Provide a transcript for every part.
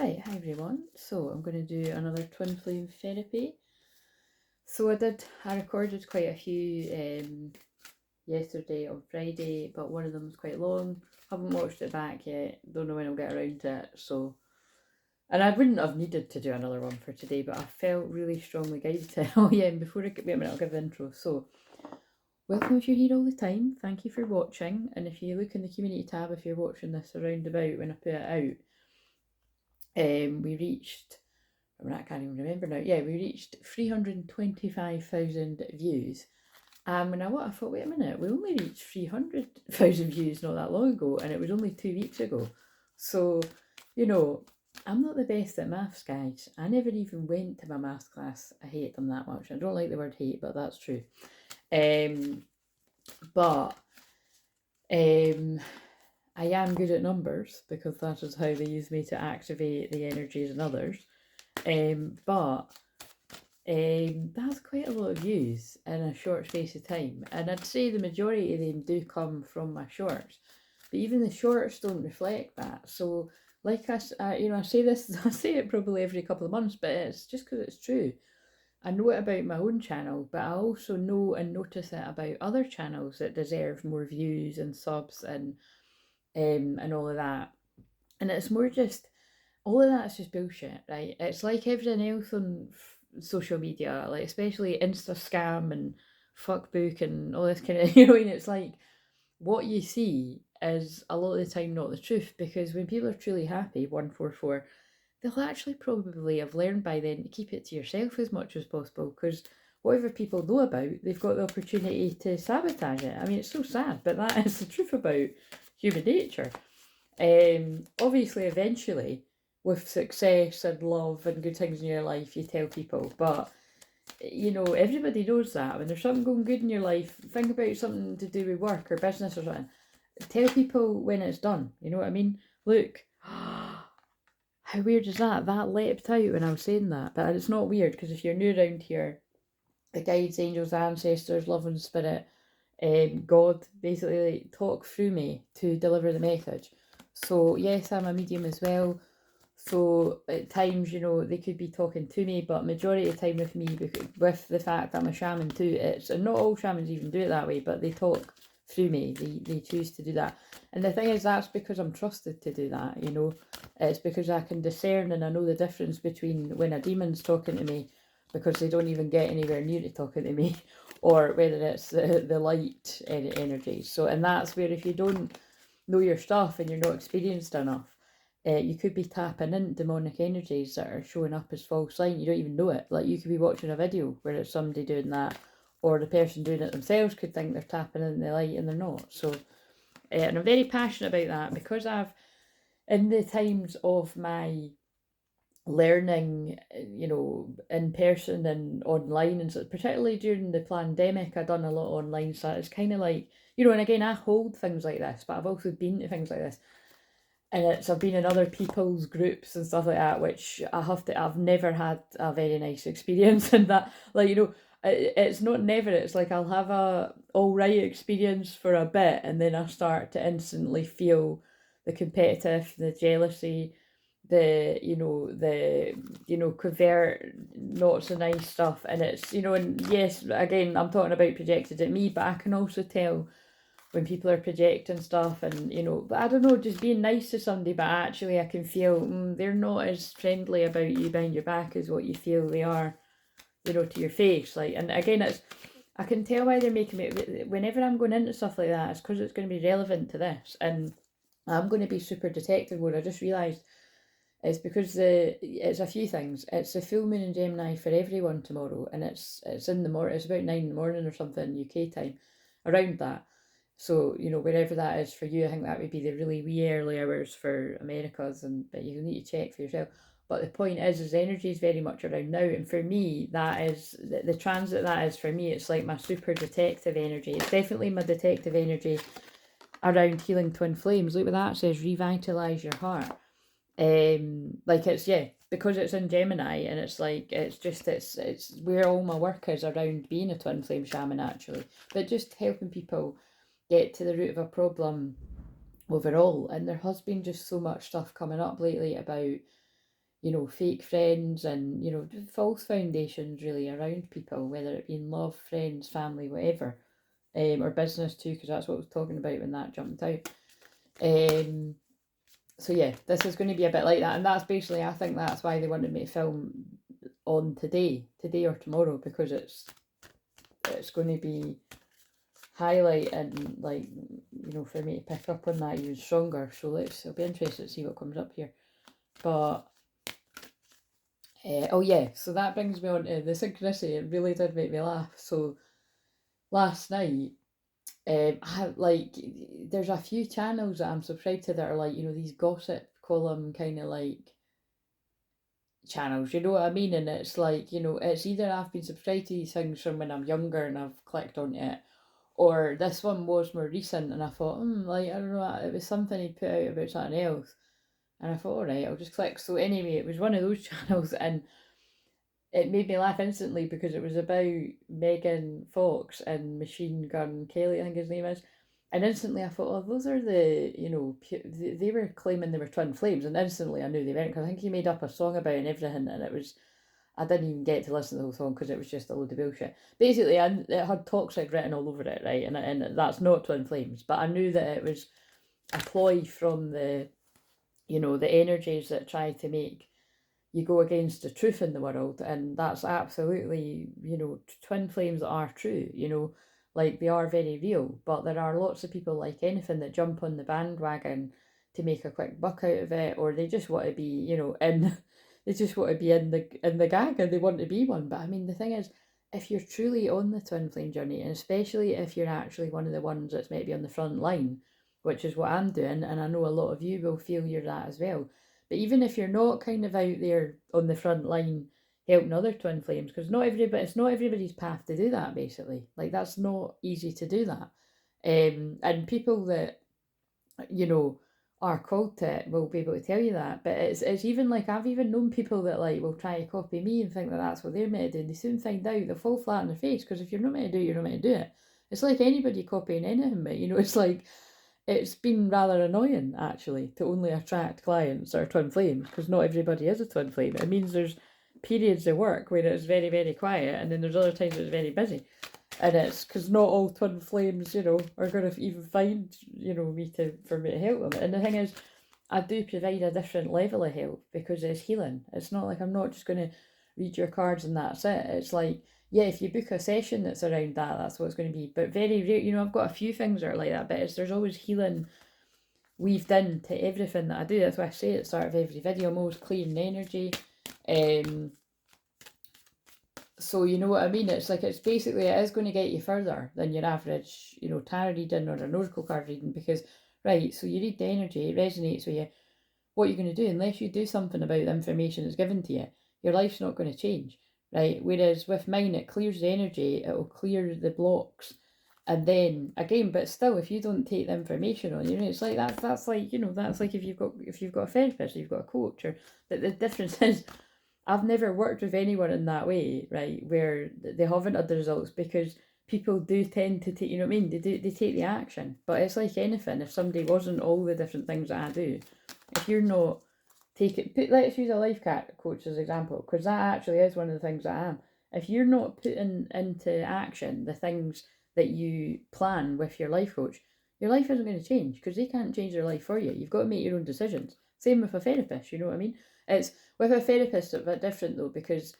Right, hi everyone. So I'm going to do another twin flame therapy. So I recorded quite a few yesterday on Friday, but one of them was quite long. Haven't watched it back yet. Don't know when I'll get around to it. And I wouldn't have needed to do another one for today, but I felt really strongly guided to. Oh yeah, and before I wait a minute, I'll give the intro. So welcome if you're here all the time. Thank you for watching. And if you look in the community tab, if you're watching this around about when I put it out, we reached, I can't even remember now. Yeah, we reached 325,000 views. And I thought, wait a minute, we only reached 300,000 views not that long ago, and it was only 2 weeks ago. So, I'm not the best at maths, guys. I never even went to my maths class. I hate them that much. I don't like the word hate, but that's true. But I am good at numbers because that is how they use me to activate the energies in others. But that's quite a lot of views in a short space of time, and I'd say the majority of them do come from my shorts, but even the shorts don't reflect that. So, like I say this, I say it probably every couple of months, but it's just because it's true. I know it about my own channel, but I also know and notice it about other channels that deserve more views and subs and all of that. And it's more just, all of that's just bullshit, right? It's like everything else on social media, like especially Insta scam and fuckbook and all this kind of, and it's like what you see is a lot of the time not the truth, because when people are truly happy, 144, they'll actually probably have learned by then to keep it to yourself as much as possible, because whatever people know about, they've got the opportunity to sabotage it. I mean, it's so sad, but that is the truth about human nature. Obviously, eventually, with success and love and good things in your life, you tell people, but everybody knows that when there's something going good in your life, think about something to do with work or business or something, tell people when it's done. You know what I mean? Look, how weird is that? That leapt out when I was saying that, but it's not weird, because if you're new around here, the guides, angels, ancestors, love and spirit, God basically talk through me to deliver the message. So yes, I'm a medium as well. So at times, they could be talking to me, but majority of the time with me, with the fact that I'm a shaman too, and not all shamans even do it that way, but they talk through me. They choose to do that. And the thing is, that's because I'm trusted to do that, It's because I can discern and I know the difference between when a demon's talking to me, because they don't even get anywhere near to talking to me, or whether it's the light energy. So, and that's where if you don't know your stuff and you're not experienced enough, you could be tapping in demonic energies that are showing up as false light. You don't even know it. Like, you could be watching a video where it's somebody doing that, or the person doing it themselves could think they're tapping in the light and they're not. So, and I'm very passionate about that, because in the times of my learning, in person and online, and so particularly during the pandemic, I've done a lot online. So it's kind of like, and again, I hold things like this, but I've also been to things like this. And I've been in other people's groups and stuff like that, which I've never had a very nice experience in that. Like, it's not never, it's like I'll have a all right experience for a bit, and then I start to instantly feel the competitive, the jealousy, the covert, not so nice stuff. And it's, and yes, again, I'm talking about projected at me, but I can also tell when people are projecting stuff, and but I don't know, just being nice to somebody, but actually I can feel they're not as friendly about you behind your back as what you feel they are, to your face. Like, and again, I can tell why they're making it. Whenever I'm going into stuff like that, it's because it's going to be relevant to this, and I'm going to be super detective mode. I just realised it's because it's a few things. It's a full moon in Gemini for everyone tomorrow, and it's in the morning. It's about 9 in the morning or something UK time, around that. So, wherever that is for you, I think that would be the really wee early hours for Americas, but you need to check for yourself. But the point is energy is very much around now. And for me, that is, the transit that is for me, it's like my super detective energy. It's definitely my detective energy around healing twin flames. Look what that says, revitalise your heart. Like, it's, yeah, because it's in Gemini, and it's like, it's where all my work is around being a twin flame shaman, actually. But just helping people get to the root of a problem overall. And there has been just so much stuff coming up lately about you know, fake friends and, you know, false foundations really around people, whether it be in love, friends, family, whatever, or business too, because that's what I was talking about when that jumped out. So yeah, this is going to be a bit like that, and that's basically, I think that's why they wanted me to film on today or tomorrow, because it's going to be highlighting, like, you know, for me to pick up on that even stronger. So it'll be interesting to see what comes up here. But oh yeah, so that brings me on to the synchronicity. It really did make me laugh. So last night, there's a few channels that I'm subscribed to that are like, you know, these gossip column kind of like channels, you know what I mean? And it's like, you know, it's either I've been subscribed to these things from when I'm younger and I've clicked on it, or this one was more recent and I thought, like, I don't know, it was something he put out about something else. And I thought, all right, I'll just click. So anyway, it was one of those channels, and it made me laugh instantly because it was about Megan Fox and Machine Gun Kelly, I think his name is. And instantly I thought, oh, those are the, you know, they were claiming they were twin flames. And instantly I knew they weren't, because I think he made up a song about it and everything. And it was, I didn't even get to listen to the whole song because it was just a load of bullshit. Basically, it had toxic written all over it, right? And that's not twin flames. But I knew that it was a ploy from the, you know, the energies that try to make you go against the truth in the world. And that's absolutely, you know, twin flames are true, you know, like they are very real. But there are lots of people, like anything, that jump on the bandwagon to make a quick buck out of it, or they just want to be, you know, in they just want to be in the gang, and they want to be one. But I mean, the thing is, if you're truly on the twin flame journey, and especially if you're actually one of the ones that's maybe on the front line, which is what I'm doing, and I know a lot of you will feel you're that as well. But even if you're not kind of out there on the front line helping other twin flames, because not everybody, it's not everybody's path to do that. Basically, like, that's not easy to do that. And people that, you know, are called to it will be able to tell you that. But it's even like, I've even known people that like will try to copy me and think that that's what they're meant to do, and they soon find out they'll fall flat on their face, because if you're not meant to do it, you're not meant to do it. It's like anybody copying anything, but you know, it's like, it's been rather annoying actually to only attract clients that are twin flames, because not everybody is a twin flame. It means there's periods of work where it's very, very quiet, and then there's other times it's very busy. And it's because not all twin flames, you know, are going to even find, you know, for me to help them. And the thing is, I do provide a different level of help because it's healing. It's not like I'm not just going to read your cards and that's it. It's like, yeah, if you book a session that's around that, that's what it's going to be. But very rare, you know, I've got a few things that are like that, but there's always healing weaved into everything that I do. That's why I say at the start of every video, I'm always clearing energy. So you know what I mean? It's like, it's basically, it is going to get you further than your average, you know, tarot reading or an oracle card reading, because, right, so you read the energy, it resonates with you. What you're going to do, unless you do something about the information that's given to you, your life's not going to change, right? Whereas with mine, it clears the energy, it will clear the blocks, and then again, but still, if you don't take the information on, you know, it's like that's like, you know, that's like if you've got a therapist, or you've got a coach, or the difference is, I've never worked with anyone in that way, right, where they haven't had the results, because people do tend to take, you know what I mean, they take the action. But it's like anything, if somebody wasn't all the different things that I do, if you're not let's use a life coach as an example, because that actually is one of the things that I am. If you're not putting into action the things that you plan with your life coach, your life isn't going to change, because they can't change their life for you. You've got to make your own decisions. Same with a therapist, you know what I mean? It's with a therapist a bit different though, because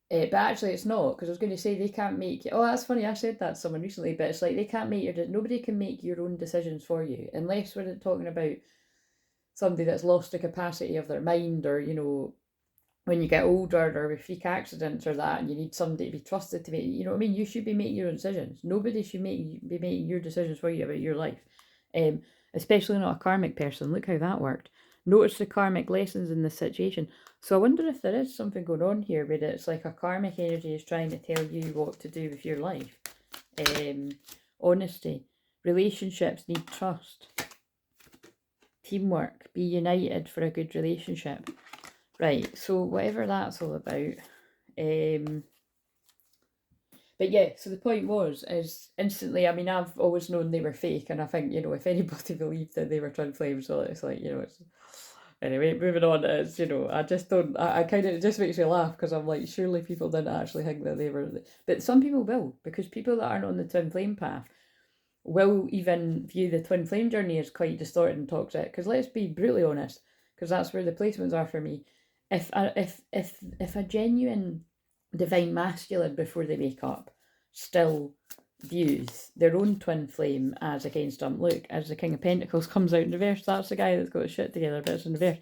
but actually it's not, because I was going to say they can't make. Oh, that's funny. I said that to someone recently, but it's like they can't make nobody can make your own decisions for you, unless we're talking about somebody that's lost the capacity of their mind, or you know, when you get older, or with freak accidents or that, and you need somebody to be trusted to make. You know what I mean? You should be making your own decisions. Nobody should be making your decisions for you about your life, um, especially not a karmic person. Look how that worked. Notice the karmic lessons in this situation. So I wonder if there is something going on here where it's like a karmic energy is trying to tell you what to do with your life. Honesty. Relationships need trust. Teamwork. Be united for a good relationship. Right, so whatever that's all about. But yeah, so the point is instantly, I mean, I've always known they were fake, and I think, you know, if anybody believed that they were twin flames, well, it's like, you know, Anyway, moving on, it's, you know, I just don't, I kind of, it just makes me laugh because I'm like, surely people didn't actually think that they were, but some people will, because people that aren't on the twin flame path will even view the twin flame journey as quite distorted and toxic. Because let's be brutally honest, because that's where the placements are for me. If a genuine divine masculine before they wake up still views their own twin flame as against them, look, as the King of Pentacles comes out in reverse, that's the guy that's got his shit together, but it's in reverse.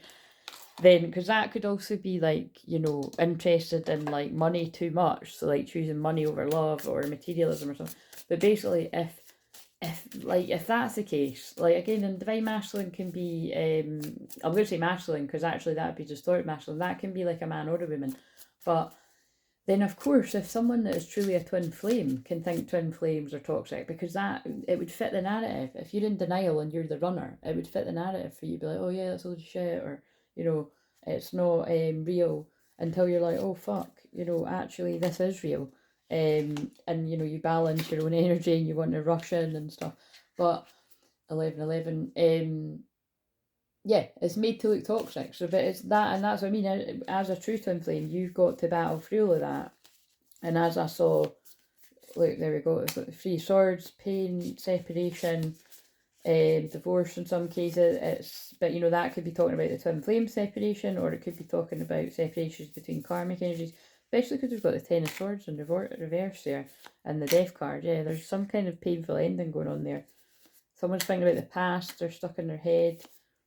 Then, because that could also be like, you know, interested in like money too much, so like choosing money over love or materialism or something. But basically, if that's the case, like again, and divine masculine can be, I'm going to say masculine because actually that would be distorted masculine. That can be like a man or a woman, but then of course, if someone that is truly a twin flame can think twin flames are toxic, because that, it would fit the narrative. If you're in denial and you're the runner, it would fit the narrative for you. Be like, oh yeah, that's a load of shit, or you know, it's not real, until you're like, oh fuck, you know, actually this is real. And you know, you balance your own energy and you want to rush in and stuff. But 1111, yeah, it's made to look toxic. So, but it's that, and that's what I mean. As a true twin flame, you've got to battle through all of that. And as I saw, look, there we go. It's got the 3 swords, pain, separation, divorce in some cases. It's, but you know, that could be talking about the twin flame separation, or it could be talking about separations between karmic energies. Especially because we've got the 10 of swords in reverse there, and the death card. Yeah, there's some kind of painful ending going on there. Someone's thinking about the past. They're stuck in their head.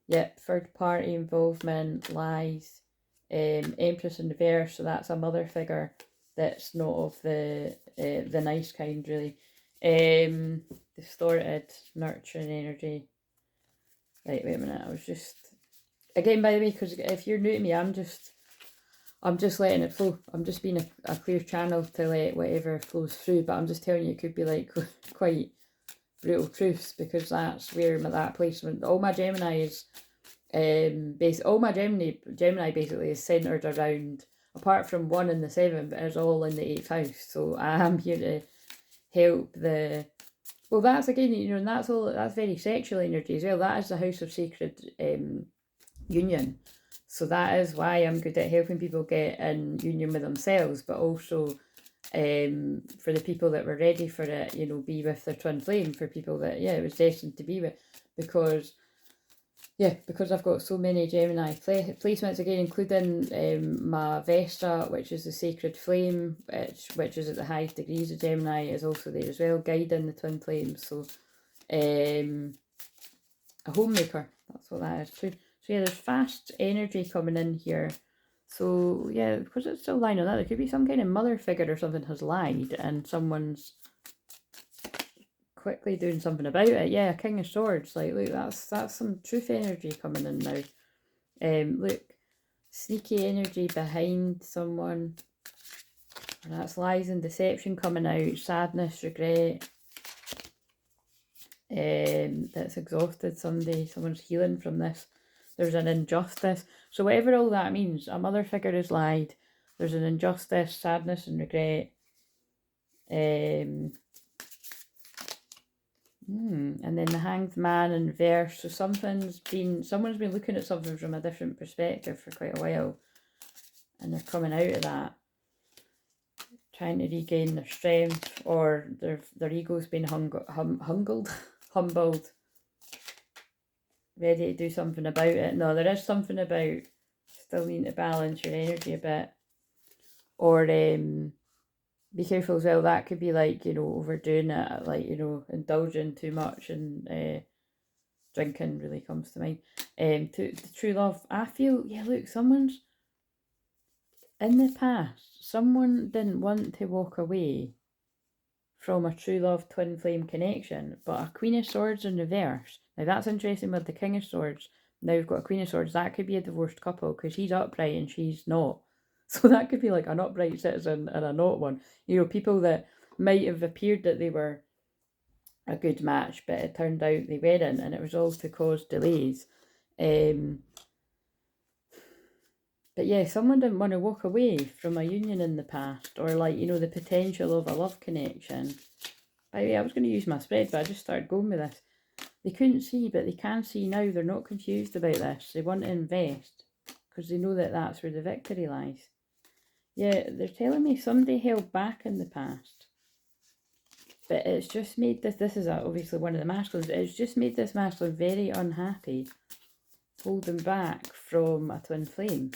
Yep, third party involvement, lies, Empress in reverse, so that's a mother figure that's not of the nice kind, really. Distorted, nurturing energy. Right, wait a minute, I was just, again, by the way, because if you're new to me, I'm just letting it flow. I'm just being a clear channel to let whatever flows through, but I'm just telling you, it could be like quite brutal truths, because that's where that placement, all my Gemini is, all my Gemini basically is centered around, apart from 1 in the 7, but is all in the 8th house. So I am here to help the, well, that's again, you know, and that's all, that's very sexual energy as well. That is the house of sacred union. So that is why I'm good at helping people get in union with themselves, but also for the people that were ready for it, you know, be with their twin flame, for people that, yeah, it was destined to be with, because I've got so many Gemini placements, again, including my Vesta, which is the sacred flame, which is at the highest degrees of Gemini, is also there as well, guiding the twin flames. So a homemaker, that's what that is too. So yeah, there's fast energy coming in here. So yeah, because it's still lying on that, there could be some kind of mother figure or something has lied, and someone's quickly doing something about it. Yeah, King of Swords. Like, look, that's some truth energy coming in now. Look, sneaky energy behind someone. And that's lies and deception coming out. Sadness, regret. That's exhausted somebody. Someone's healing from this. There's an injustice. So whatever all that means, a mother figure has lied. There's an injustice, sadness and regret. And then the Hanged Man in reverse. So someone's been looking at something from a different perspective for quite a while, and they're coming out of that, trying to regain their strength, or their ego's been humbled, ready to do something about it. No, there is something about still needing to balance your energy a bit, or be careful as well. That could be like, you know, overdoing it, like, you know, indulging too much, and drinking really comes to mind. To true love, I feel, yeah, look, someone's in the past, someone didn't want to walk away from a true love twin flame connection, but a Queen of Swords in reverse. Now that's interesting with the King of Swords. Now we've got a Queen of Swords. That could be a divorced couple, because he's upright and she's not. So that could be like an upright citizen and a not one. You know, people that might have appeared that they were a good match, but it turned out they weren't, and it was all to cause delays. But yeah, someone didn't want to walk away from a union in the past, or like, you know, the potential of a love connection. By the way, I was going to use my spread, but I just started going with this. They couldn't see, but they can see now. They're not confused about this. They want to invest because they know that that's where the victory lies. Yeah, they're telling me somebody held back in the past. But it's just made this is obviously one of the masculines, it's just made this masculine very unhappy, holding back from a twin flame.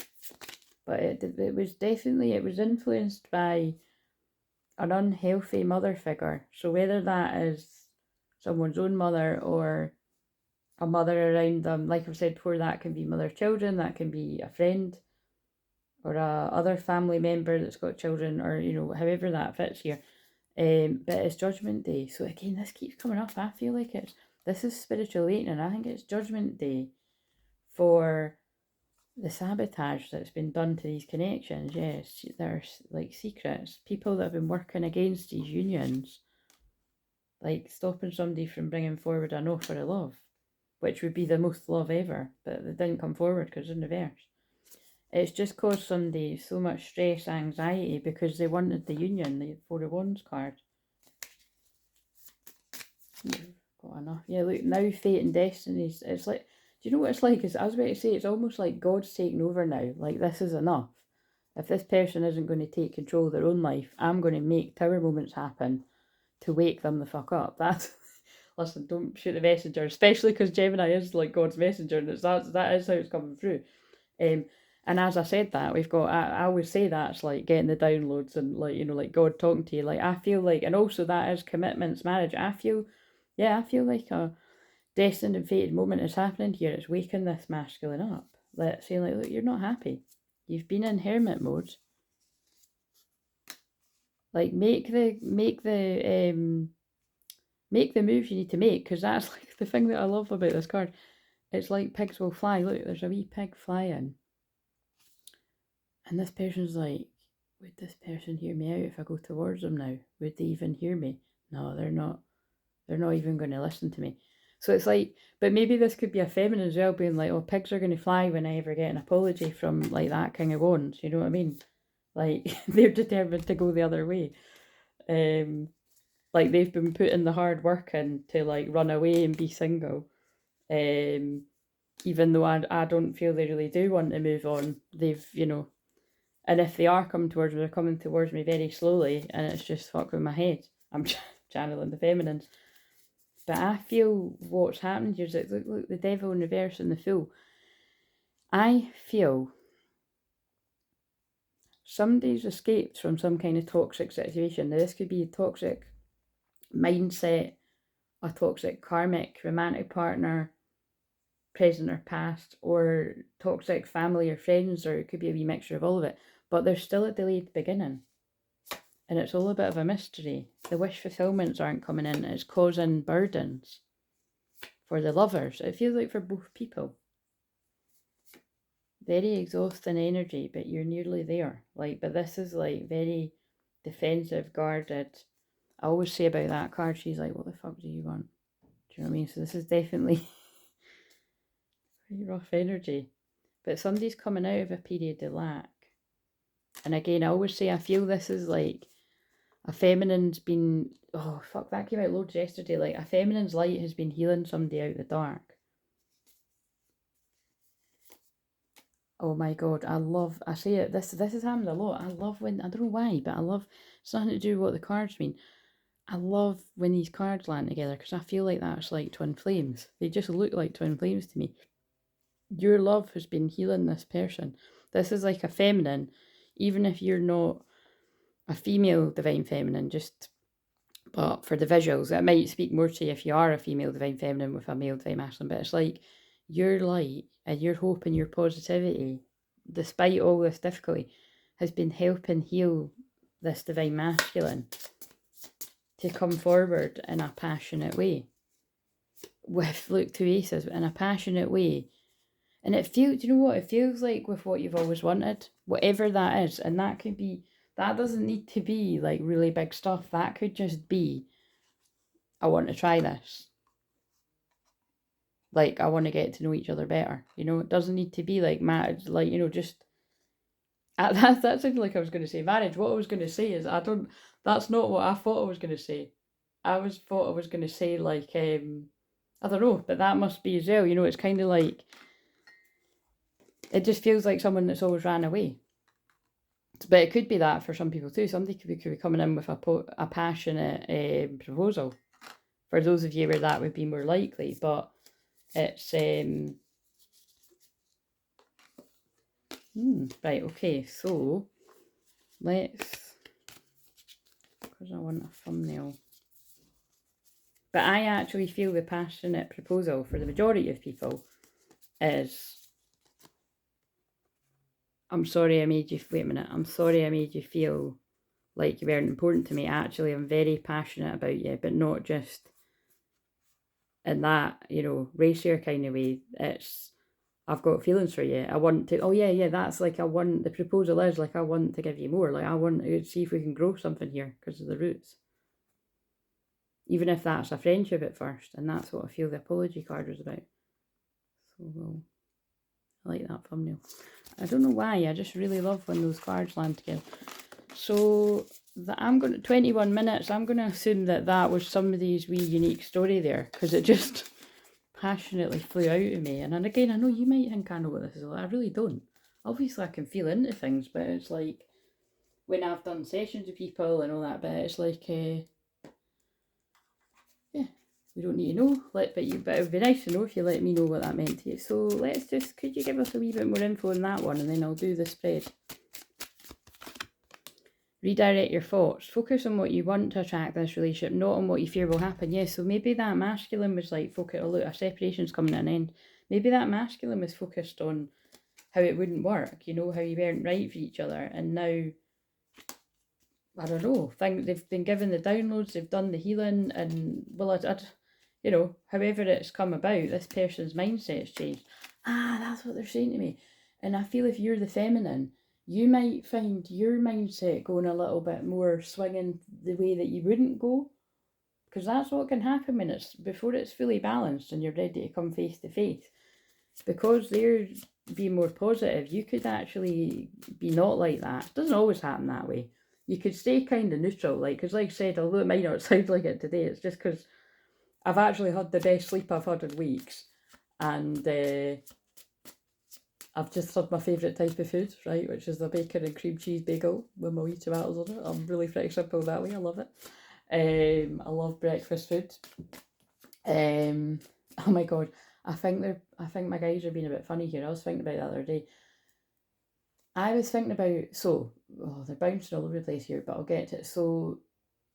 But it was definitely, it was influenced by an unhealthy mother figure. So whether that is someone's own mother or a mother around them, like I've said before, that can be mother children, that can be a friend or a other family member that's got children, or however that fits here. But it's Judgment Day, so again this keeps coming up. I feel like this is spiritual awakening. I think it's Judgment Day for the sabotage that's been done to these connections. Yes, there's like secrets, people that have been working against these unions, like stopping somebody from bringing forward an offer of love, which would be the most love ever, but they didn't come forward because it's in reverse. It's just caused somebody so much stress, anxiety, because they wanted the union, the Four of Wands card. Got enough. Yeah, look, now fate and destinies. It's like, do you know what it's like? I was about to say, it's almost like God's taking over now. Like, this is enough. If this person isn't going to take control of their own life, I'm going to make tower moments happen to wake them the fuck up. That's, listen, don't shoot the messenger, especially because Gemini is like God's messenger, and that is how it's coming through. And as I said that, we've got, I always say that's like getting the downloads and like, like God talking to you. Like, I feel like, and also that is commitments, marriage. I feel like a destined and fated moment is happening here. It's waking this masculine up. Saying like, look, you're not happy. You've been in hermit mode. Like, make the moves you need to make, because that's like the thing that I love about this card. It's like pigs will fly. Look, there's a wee pig flying. And this person's like, would this person hear me out if I go towards them now? Would they even hear me? No, they're not. They're not even going to listen to me. So it's like, but maybe this could be a feminine as well, being like, oh, pigs are going to fly when I ever get an apology from like that King of Wands. You know what I mean? Like, they're determined to go the other way. Like, they've been putting the hard work in to like run away and be single. Even though I don't feel they really do want to move on. They've, and if they are coming towards me, they're coming towards me very slowly, and it's just fuck with my head. I'm channeling the feminines. But I feel what's happening here is that, look, the devil in reverse and the fool. I feel somebody's escaped from some kind of toxic situation. Now, this could be a toxic mindset, a toxic karmic romantic partner, present or past, or toxic family or friends, or it could be a wee mixture of all of it. But there's still a delayed beginning. And it's all a bit of a mystery. The wish fulfillments aren't coming in. It's causing burdens for the lovers. It feels like for both people. Very exhausting energy, but you're nearly there. But this is like very defensive, guarded. I always say about that card, she's like, what the fuck do you want? Do you know what I mean? So this is definitely very rough energy. But somebody's coming out of a period of lack. And again, I always say, I feel this is like a feminine's been, oh fuck, that came out loads yesterday. Like, a feminine's light has been healing somebody out of the dark. Oh my god, I say it, this has happened a lot. I love when, I don't know why, but I love, it's nothing to do with what the cards mean. I love when these cards land together, because I feel like that's like twin flames. They just look like twin flames to me. Your love has been healing this person. This is like a feminine, even if you're not a female divine feminine, but for the visuals, it might speak more to you if you are a female divine feminine with a male divine masculine, but it's like your light and your hope and your positivity, despite all this difficulty, has been helping heal this divine masculine to come forward in a passionate way. With, look, two aces, in a passionate way. And it feels, you know what, it feels like with what you've always wanted, whatever that is, and that could be, that doesn't need to be like really big stuff. That could just be, I want to try this. Like, I want to get to know each other better. It doesn't need to be like marriage, like, just, that sounded like I was going to say marriage. What I was going to say is, that's not what I thought I was going to say. Thought I was going to say like, I don't know, but that must be as well. You know, it's kind of like, it just feels like someone that's always ran away. But it could be that for some people too. Somebody could be coming in with a passionate proposal. For those of you where that would be more likely, but it's right. Okay, so let's, because I want a thumbnail. But I actually feel the passionate proposal for the majority of people is, I'm sorry I made you, wait a minute, I'm sorry I made you feel like you weren't important to me. Actually, I'm very passionate about you, but not just in that, you know, racier kind of way. It's, I've got feelings for you. I want to, oh yeah, that's like, I want, the proposal is like, I want to give you more. Like, I want to see if we can grow something here because of the roots. Even if that's a friendship at first. And that's what I feel the apology card was about. So, I like that thumbnail. I don't know why, I just really love when those cards land together. So, I'm going to, 21 minutes, I'm going to assume that that was somebody's wee unique story there. Because it just passionately flew out of me. And then again, I know you might think I know what this is. I really don't. Obviously, I can feel into things, but it's like, when I've done sessions with people and all that bit, it's like, yeah, we don't need to know. But it would be nice to know if you let me know what that meant to you. So let's just, could you give us a wee bit more info on that one, and then I'll do the spread. Redirect your thoughts. Focus on what you want to attract this relationship, not on what you fear will happen. Yes, so maybe that masculine was like, focus, oh look, a separation's coming to an end. Maybe that masculine was focused on how it wouldn't work, you know, how you weren't right for each other. And now, I don't know, they've been given the downloads, they've done the healing, and well, you know, however it's come about, this person's mindset's changed. That's what they're saying to me. And I feel if you're the feminine, you might find your mindset going a little bit more swinging the way that you wouldn't go. Because that's what can happen when before it's fully balanced and you're ready to come face to face. Because they're being more positive, you could actually be not like that. It doesn't always happen that way. You could stay kind of neutral, like, because like I said, although it might not sound like it today, it's just because I've actually had the best sleep I've had in weeks. And I've just had my favourite type of food, right, which is the bacon and cream cheese bagel with my wee tomatoes on it. I'm really pretty simple that way. I love it. I love breakfast food. Oh my god, I think my guys are being a bit funny here. I was thinking about the other day. I was thinking about, they're bouncing all over the place here, but I'll get to it. So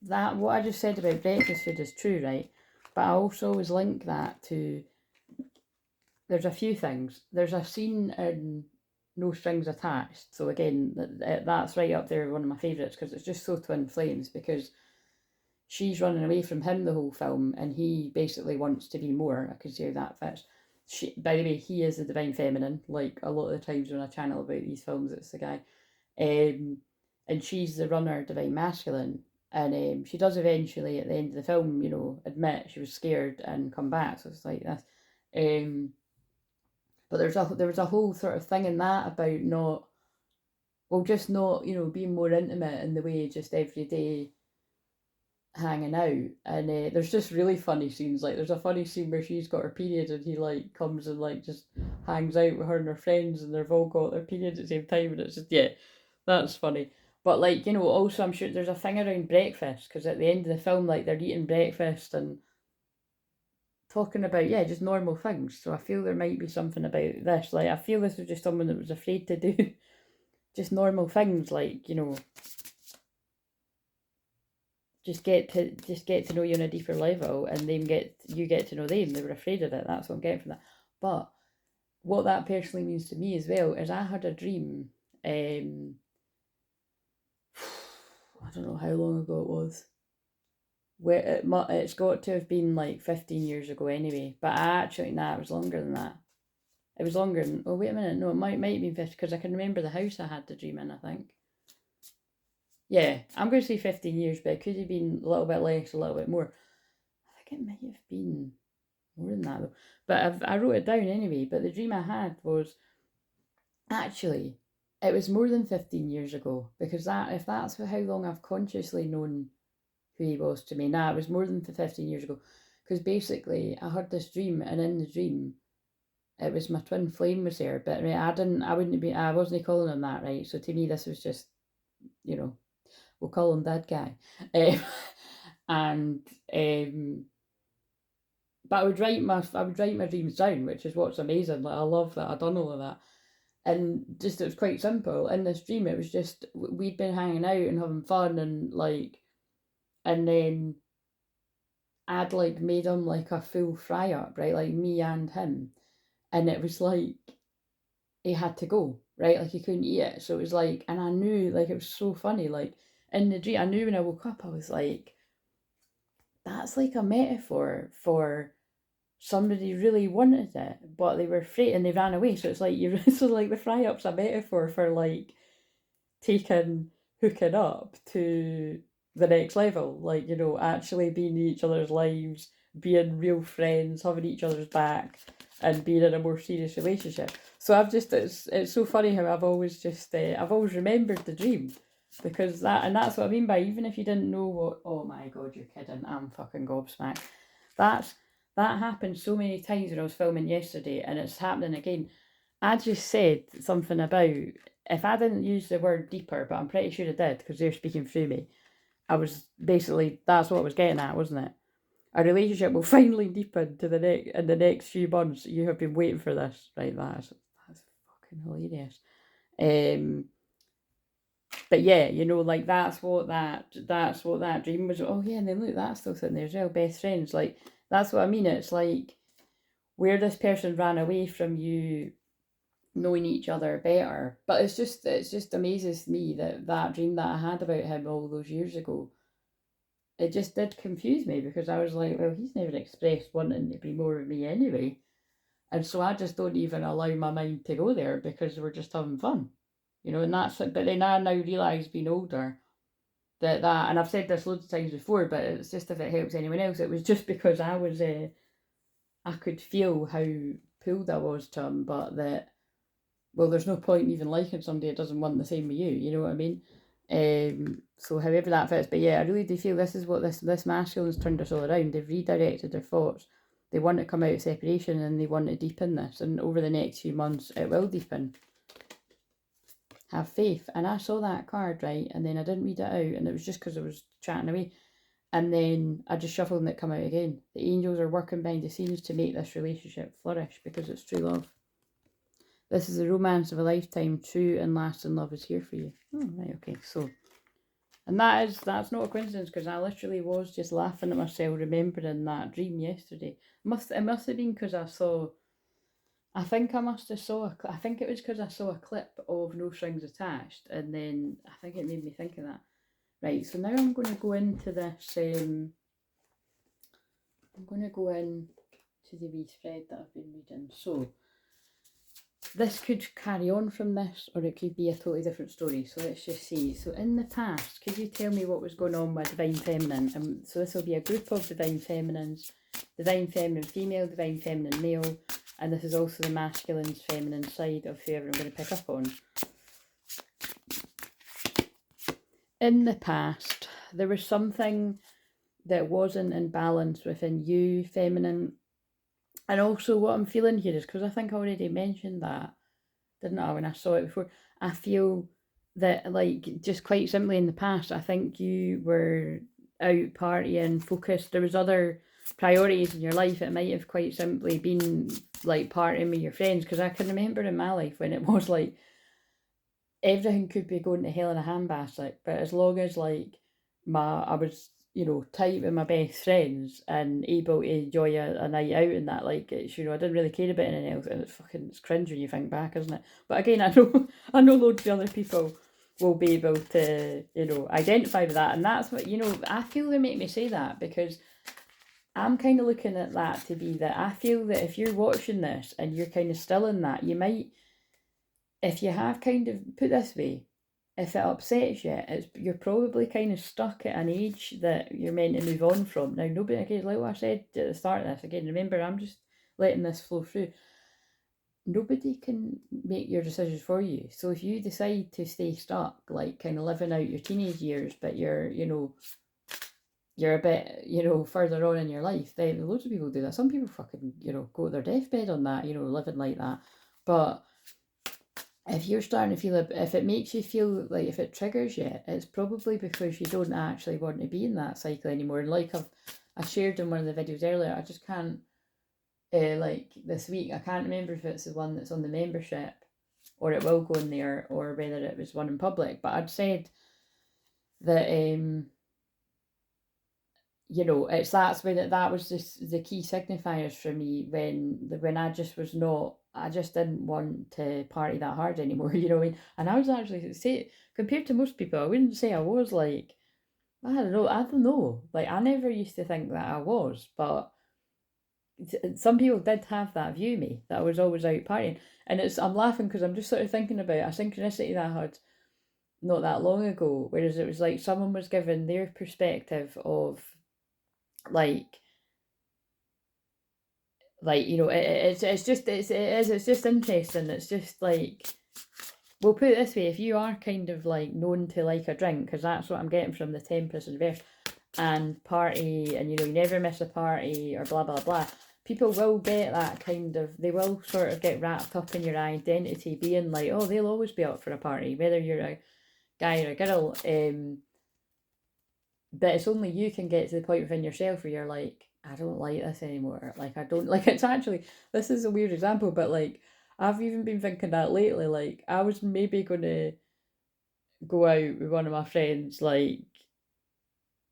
that, what I just said about breakfast food is true, right? But I also always link that to, there's a few things. There's a scene in No Strings Attached. So again, that's right up there, one of my favourites, because it's just so twin flames, because she's running away from him the whole film, and he basically wants to be more. I can see how that fits. By the way, he is the divine feminine. Like a lot of the times when I channel about these films, it's the guy. And she's the runner, divine masculine. And she does eventually, at the end of the film, you know, admit she was scared and come back. So it's like this. But there was a whole sort of thing in that about just not, you know, being more intimate in the way just every day hanging out. And there's just really funny scenes. Like there's a funny scene where she's got her period and he like comes and like just hangs out with her and her friends, and they've all got their periods at the same time, and it's just, yeah, that's funny. But like, you know, also I'm sure there's a thing around breakfast, because at the end of the film, like they're eating breakfast and talking about, yeah, just normal things. So I feel there might be something about this. Like I feel this was just someone that was afraid to do just normal things, like, you know, just get to know you on a deeper level, and you get to know them. They were afraid of it. That's what I'm getting from that. But what that personally means to me as well is I had a dream. I don't know how long ago it was. Where it's got to have been like 15 years ago anyway. But it was longer than that. It was longer than. Oh wait a minute, no, it might have been 50, because I can remember the house I had the dream in. I think. Yeah, I'm going to say 15 years, but it could have been a little bit less, a little bit more. I think it might have been more than that though. But I wrote it down anyway. But the dream I had was, actually, it was more than 15 years ago, because if that's how long I've consciously known who he was to me. Nah, it was more than 15 years ago, because basically I had this dream, and in the dream, it was my twin flame was there, but right, I wasn't calling him that, right? So to me, this was just, you know, we'll call him that guy. Um, and but I would write my dreams down, which is what's amazing. Like I love that I've done all of that, and just it was quite simple. In this dream, it was just we'd been hanging out and having fun, and like, and then I'd like made him like a full fry up, right? Like me and him, and it was like he had to go, right? Like he couldn't eat it, so it was like, and I knew, like it was so funny, like in the dream, I knew when I woke up, I was like, that's like a metaphor for somebody really wanted it, but they were afraid and they ran away. So it's like you so like the fry up's a metaphor for like taking hooking up to the next level. Like, you know, actually being in each other's lives, being real friends, having each other's back, and being in a more serious relationship. So I've just it's so funny how I've always just I've always remembered the dream. Because that's what I mean by, even if you didn't know what, oh my god, you're kidding, I'm fucking gobsmacked. That's that happened so many times when I was filming yesterday, and it's happening again. I just said something about, if I didn't use the word deeper, but I'm pretty sure I did because they're speaking through me. I was basically, that's what I was getting at, wasn't it? A relationship will finally deepen to in the next few months. You have been waiting for this, right? That's fucking hilarious. But yeah, you know, like that's what that dream was. Oh yeah, and then look, that's still sitting there as well. Best friends, like that's what I mean. It's like where this person ran away from you, knowing each other better. But it just amazes me that that dream that I had about him all those years ago, it just did confuse me, because I was like, well, he's never expressed wanting to be more of me anyway, and so I just don't even allow my mind to go there because we're just having fun, you know. And that's but then I now realise, being older, that and I've said this loads of times before, but it's just, if it helps anyone else, it was just because I was I could feel how pulled I was to him, but that, well, there's no point in even liking somebody that doesn't want the same with you know what I mean. So however that fits, but yeah, I really do feel this is what this masculine's turned us all around. They've redirected their thoughts. They want to come out of separation, and they want to deepen this, and over the next few months it will deepen. Have faith. And I saw that card, right, and then I didn't read it out, and it was just because I was chatting away, and then I just shuffled and it come out again. The angels are working behind the scenes to make this relationship flourish, because it's true love. This is the romance of a lifetime. True and lasting love is here for you. Oh, right, okay. So, and that's not a coincidence, because I literally was just laughing at myself remembering that dream yesterday. It must have been because I saw. I think I must have saw. I think it was because I saw a clip of No Strings Attached, and then I think it made me think of that. Right. So now I'm going to go into this. I'm going to go in to the wee thread that I've been reading. So this could carry on from this, or it could be a totally different story. So let's just see. So in the past, could you tell me what was going on with Divine Feminine? So this will be a group of Divine Feminines, Divine Feminine female, Divine Feminine male, and this is also the masculine's feminine side of whoever I'm going to pick up on. In the past, there was something that wasn't in balance within you, feminine. And also what I'm feeling here is, because I think I already mentioned that, didn't I, when I saw it before, I feel that, like, just quite simply in the past, I think you were out partying, focused. There was other priorities in your life. It might have quite simply been, like, partying with your friends, because I can remember in my life when it was, like, everything could be going to hell in a handbasket, but as long as, like, I was, you know, tight with my best friends and able to enjoy a night out and that, like, it's, you know, I didn't really care about anything else, and it's cringe when you think back, isn't it? But again, I know loads of other people will be able to, you know, identify with that, and that's what, you know, I feel they make me say that, because I'm kind of looking at that to be that I feel that if you're watching this and you're kind of still in that, you might, if you have kind of, put this way, if it upsets you, you're probably kind of stuck at an age that you're meant to move on from. Now, nobody, again, like what I said at the start of this, again, remember, I'm just letting this flow through. Nobody can make your decisions for you. So if you decide to stay stuck, like kind of living out your teenage years, but you're, you know, you're a bit, further on in your life, then loads of people do that. Some people fucking, go to their deathbed on that, living like that. But if you're starting to feel it, if it makes you feel like, if it triggers you, it's probably because you don't actually want to be in that cycle anymore. And like I shared in one of the videos earlier, I just can't, like this week, I can't remember if it's the one that's on the membership or it will go in there, or whether it was one in public. But I'd said that, that's when that was just the key signifiers for me, when I just was not, I just didn't want to party that hard anymore. You know what I mean? And I was actually, say, compared to most people, I wouldn't say I was like, I don't know. Like, I never used to think that I was, but some people did have that view of me, that I was always out partying. And I'm laughing because I'm just sort of thinking about a synchronicity that I had not that long ago, whereas it was like someone was given their perspective of, like it's just interesting. It's just like, we'll put it this way: if you are kind of like known to like a drink, because that's what I'm getting from the Temperance and Verse, and party, and you never miss a party, or blah blah blah, people will get that kind of, they will sort of get wrapped up in your identity being like, oh, they'll always be up for a party, whether you're a guy or a girl. But it's only you can get to the point within yourself where you're like, I don't like this anymore. Like, I don't like, it's actually, this is a weird example, but like, I've even been thinking that lately. Like, I was maybe going to go out with one of my friends, like,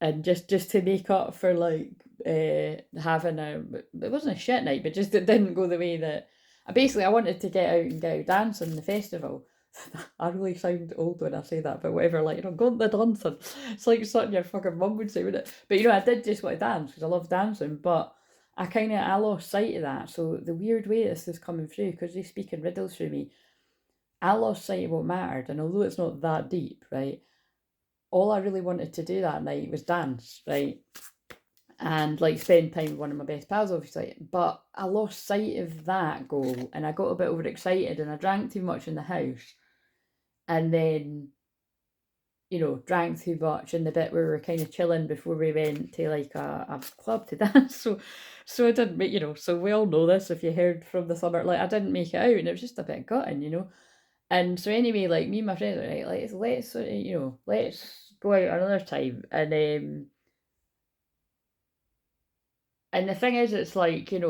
and just to make up for like, having it wasn't a shit night, but just it didn't go the way that, basically I wanted to get out and go dancing in the festival. I really sound old when I say that, but whatever, like, go to the dancing. It's like something your fucking mum would say, wouldn't it? But I did just want to dance because I love dancing, but I lost sight of that. So the weird way this is coming through, because they speak in riddles through me, I lost sight of what mattered. And although it's not that deep, right, all I really wanted to do that night was dance, right? And like spend time with one of my best pals, obviously. But I lost sight of that goal, and I got a bit overexcited, and I drank too much in the house. And then, drank too much in the bit where we were kind of chilling before we went to like a club to dance. So I didn't make, so we all know this if you heard from the summer, like I didn't make it out, and it was just a bit gutting. And so anyway, like me and my friends are like, let's let's go out another time. And the thing is, it's like, it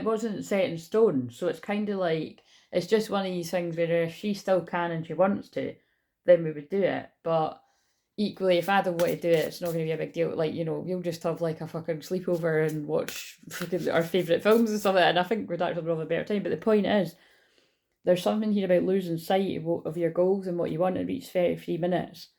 wasn't set in stone, so it's kind of like, it's just one of these things where if she still can and she wants to, then we would do it. But equally, if I don't want to do it, it's not going to be a big deal. Like, we'll just have like a fucking sleepover and watch our favourite films and stuff like that, and I think we'd actually have a better time. But the point is, there's something here about losing sight of your goals and what you want in each 33 minutes.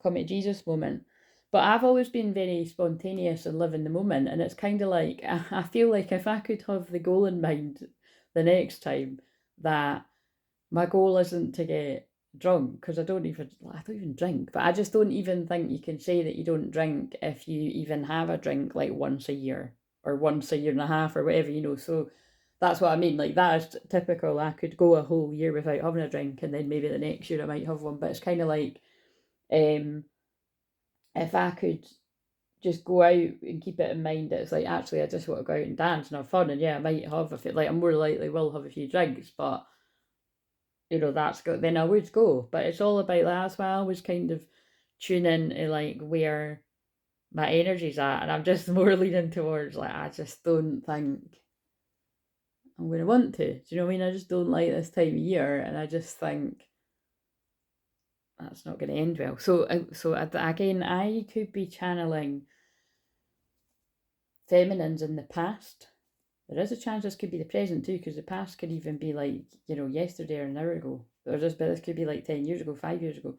Come to Jesus moment. But I've always been very spontaneous and live in the moment. And it's kind of like, I feel like if I could have the goal in mind the next time, that my goal isn't to get drunk, because I don't even drink, but I just don't even think you can say that you don't drink if you even have a drink like once a year or once a year and a half or whatever, So that's what I mean. Like, that is typical. I could go a whole year without having a drink, and then maybe the next year I might have one. But it's kind of like, if I could just go out and keep it in mind that it's like, actually, I just want to go out and dance and have fun, and yeah, I might have a few, like, I'm more likely will have a few drinks, but that's good, then I would go. But it's all about that. That's why I always kind of tune in to like where my energy's at, and I'm just more leaning towards like, I just don't think I'm going to want to. Do you know what I mean? I just don't like this time of year, and I just think that's not going to end well. So again, I could be channeling feminines in the past. There is a chance this could be the present too, because the past could even be like, yesterday or an hour ago. This could be like 10 years ago, 5 years ago.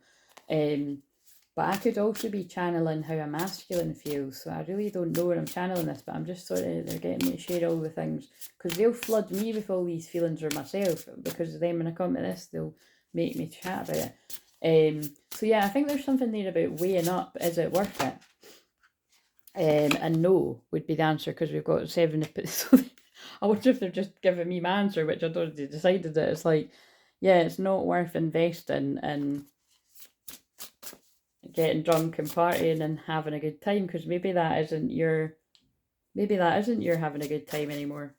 But I could also be channeling how a masculine feels. So I really don't know where I'm channeling this, but I'm just sort of, they're getting me to share all the things, because they'll flood me with all these feelings for myself, because then when I come to this, they'll make me chat about it. So yeah, I think there's something there about weighing up, is it worth it? And no would be the answer, because we've got 7. So I wonder if they're just giving me my answer, which I'd already decided that it's like, yeah, it's not worth investing in getting drunk and partying and having a good time, because maybe that isn't your having a good time anymore.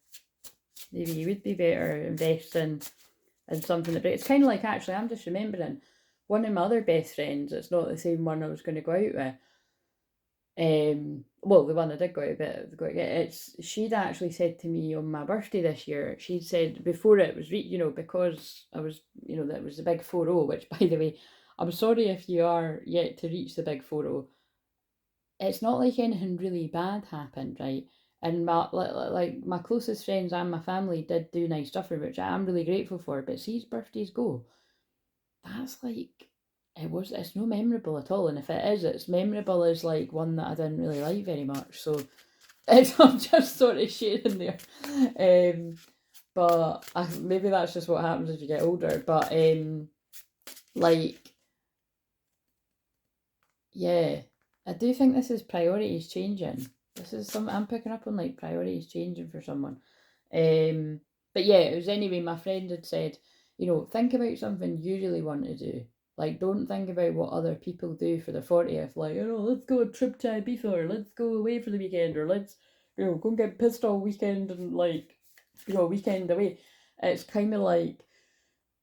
Maybe you would be better investing in something that breaks. It's kind of like, actually, I'm just remembering one of my other best friends. It's not the same one I was going to go out with. Well, the one I did go out with, she'd actually said to me on my birthday this year, she'd said before it was, because I was, that was the big 4-0, which, by the way, I'm sorry if you are yet to reach the big 4-0. It's not like anything really bad happened, right? And my closest friends and my family did do nice stuff for me, which I'm really grateful for. But see, his birthdays go, that's like, it's no memorable at all. And if it is, it's memorable as like one that I didn't really like very much. So I'm just sort of sharing there. But maybe that's just what happens as you get older. But yeah, I do think this is priorities changing. This is something I'm picking up on, like priorities changing for someone. But yeah, it was anyway, my friend had said, think about something you really want to do. Like, don't think about what other people do for their 40th. Like, let's go a trip to Ibiza, or let's go away for the weekend, or let's, go and get pissed all weekend and like, weekend away. It's kind of like,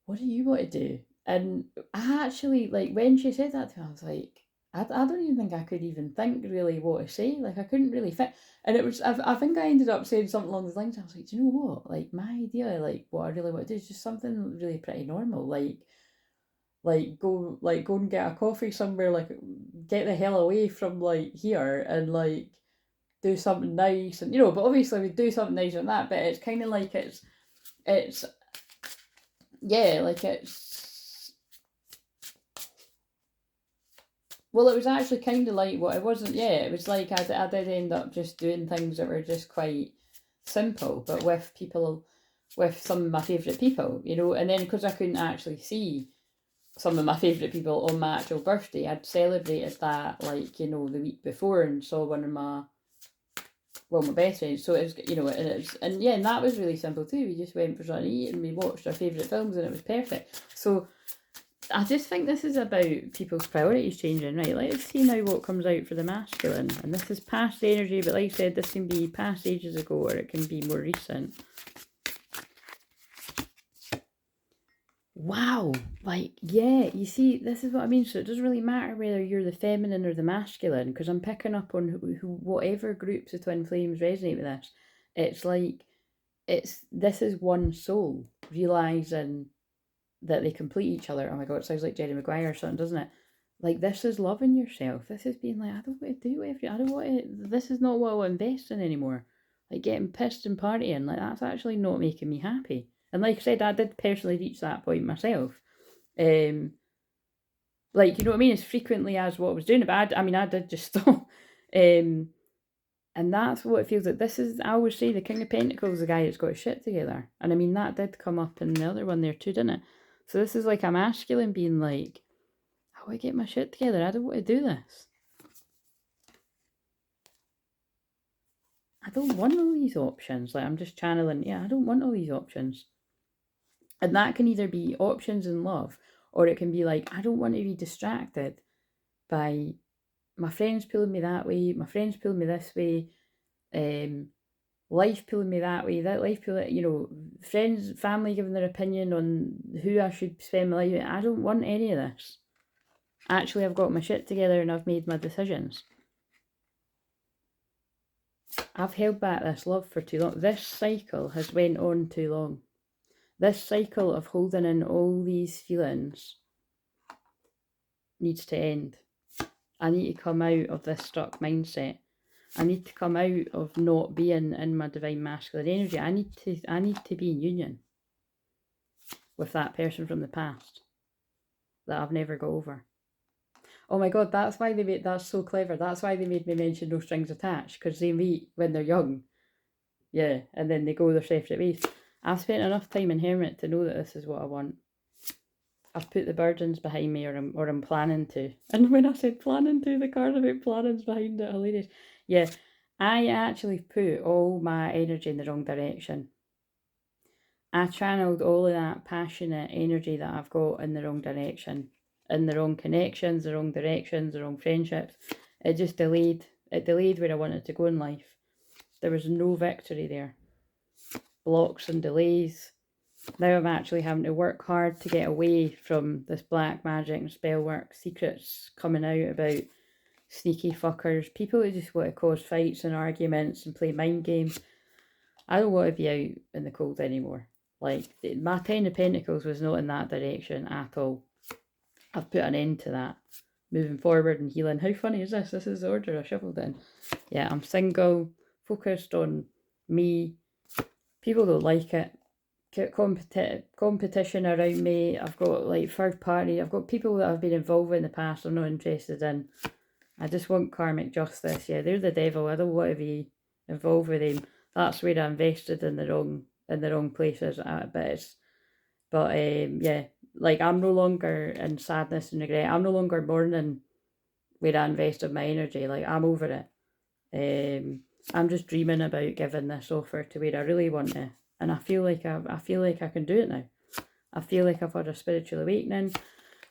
what do you want to do? And I actually, like, when she said that to me, I was like, I don't even think I could even think really what to say. Like, I couldn't really fit. And it was, I think I ended up saying something along the lines. I was like, do you know what? Like, my idea, like, what I really want to do is just something really pretty normal. Go and get a coffee somewhere, like, get the hell away from, like, here and, like, do something nice. And, but obviously we do something nice on that, but it's kind of like it's, yeah, like well, it was actually kind of like what it wasn't. Yeah, it was like I did end up just doing things that were just quite simple, but with people, with some of my favourite people, and then because I couldn't actually see some of my favourite people on my actual birthday, I'd celebrated that, like, the week before, and saw one of my best friends. So it's, and yeah, and that was really simple too. We just went for something to eat and we watched our favourite films and it was perfect. So I just think this is about people's priorities changing, right? Let's see now what comes out for the masculine. And this is past energy, but like I said, this can be past ages ago or it can be more recent. Wow, like, yeah, you see, this is what I mean. So it doesn't really matter whether you're the feminine or the masculine, because I'm picking up on whatever groups of twin flames resonate with this. It's like, this is one soul realising that they complete each other. Oh my god, it sounds like Jerry Maguire or something, doesn't it? Like, this is loving yourself. This is being like, I don't want to do everything. I don't want to. This is not what I want to invest in anymore. Like, getting pissed and partying, like, that's actually not making me happy. And like I said, I did personally reach that point myself. Like, you know what I mean? As frequently as what I was doing, but I did just stop. And that's what it feels like. This is, I always say, the King of Pentacles is the guy that's got his shit together. And I mean, that did come up in the other one there too, didn't it? So this is like a masculine being like, how do I get my shit together? I don't want to do this. I don't want all these options. Like, I'm just channeling, I don't want all these options. And that can either be options in love, or it can be like, I don't want to be distracted by my friends pulling me that way, my friends pulling me this way, life pulling me that way, that life pulling, friends, family giving their opinion on who I should spend my life with. I don't want any of this. Actually, I've got my shit together and I've made my decisions. I've held back this love for too long. This cycle has went on too long. This cycle of holding in all these feelings needs to end. I need to come out of this stuck mindset. I need to come out of not being in my divine masculine energy. I need to be in union with that person from the past that I've never got over. Oh my god, that's why that's so clever. That's why they made me mention no strings attached, because they meet when they're young. Yeah, and then they go their separate ways. I've spent enough time in Hermit to know that this is what I want. I've put the burdens behind me, or I'm planning to. And when I said planning to, the card about planning's behind it, hilarious. Yeah, I actually put all my energy in the wrong direction. I channeled all of that passionate energy that I've got in the wrong direction. in the wrong connections, the wrong directions, the wrong friendships. It just delayed. It delayed where I wanted to go in life. There was no victory there. Blocks and delays. Now I'm actually having to work hard to get away from this black magic and spell work, secrets coming out about sneaky fuckers, people who just want to cause fights and arguments and play mind games. I don't want to be out in the cold anymore. Like, my 10 of Pentacles was not in that direction at all. I've put an end to that. Moving forward and healing. How funny is this? This is the order I shuffled in. Yeah, I'm single, focused on me. People don't like it. Competition around me. I've got like third party. I've got people that I've been involved with in the past I'm not interested in. I just want karmic justice. Yeah, they're the devil. I don't want to be involved with them. That's where I invested in the wrong places. Yeah, like I'm no longer in sadness and regret. I'm no longer mourning where I invested my energy. Like, I'm over it. I'm just dreaming about giving this offer to where I really want to, and I feel like I can do it now. I feel like I've had a spiritual awakening.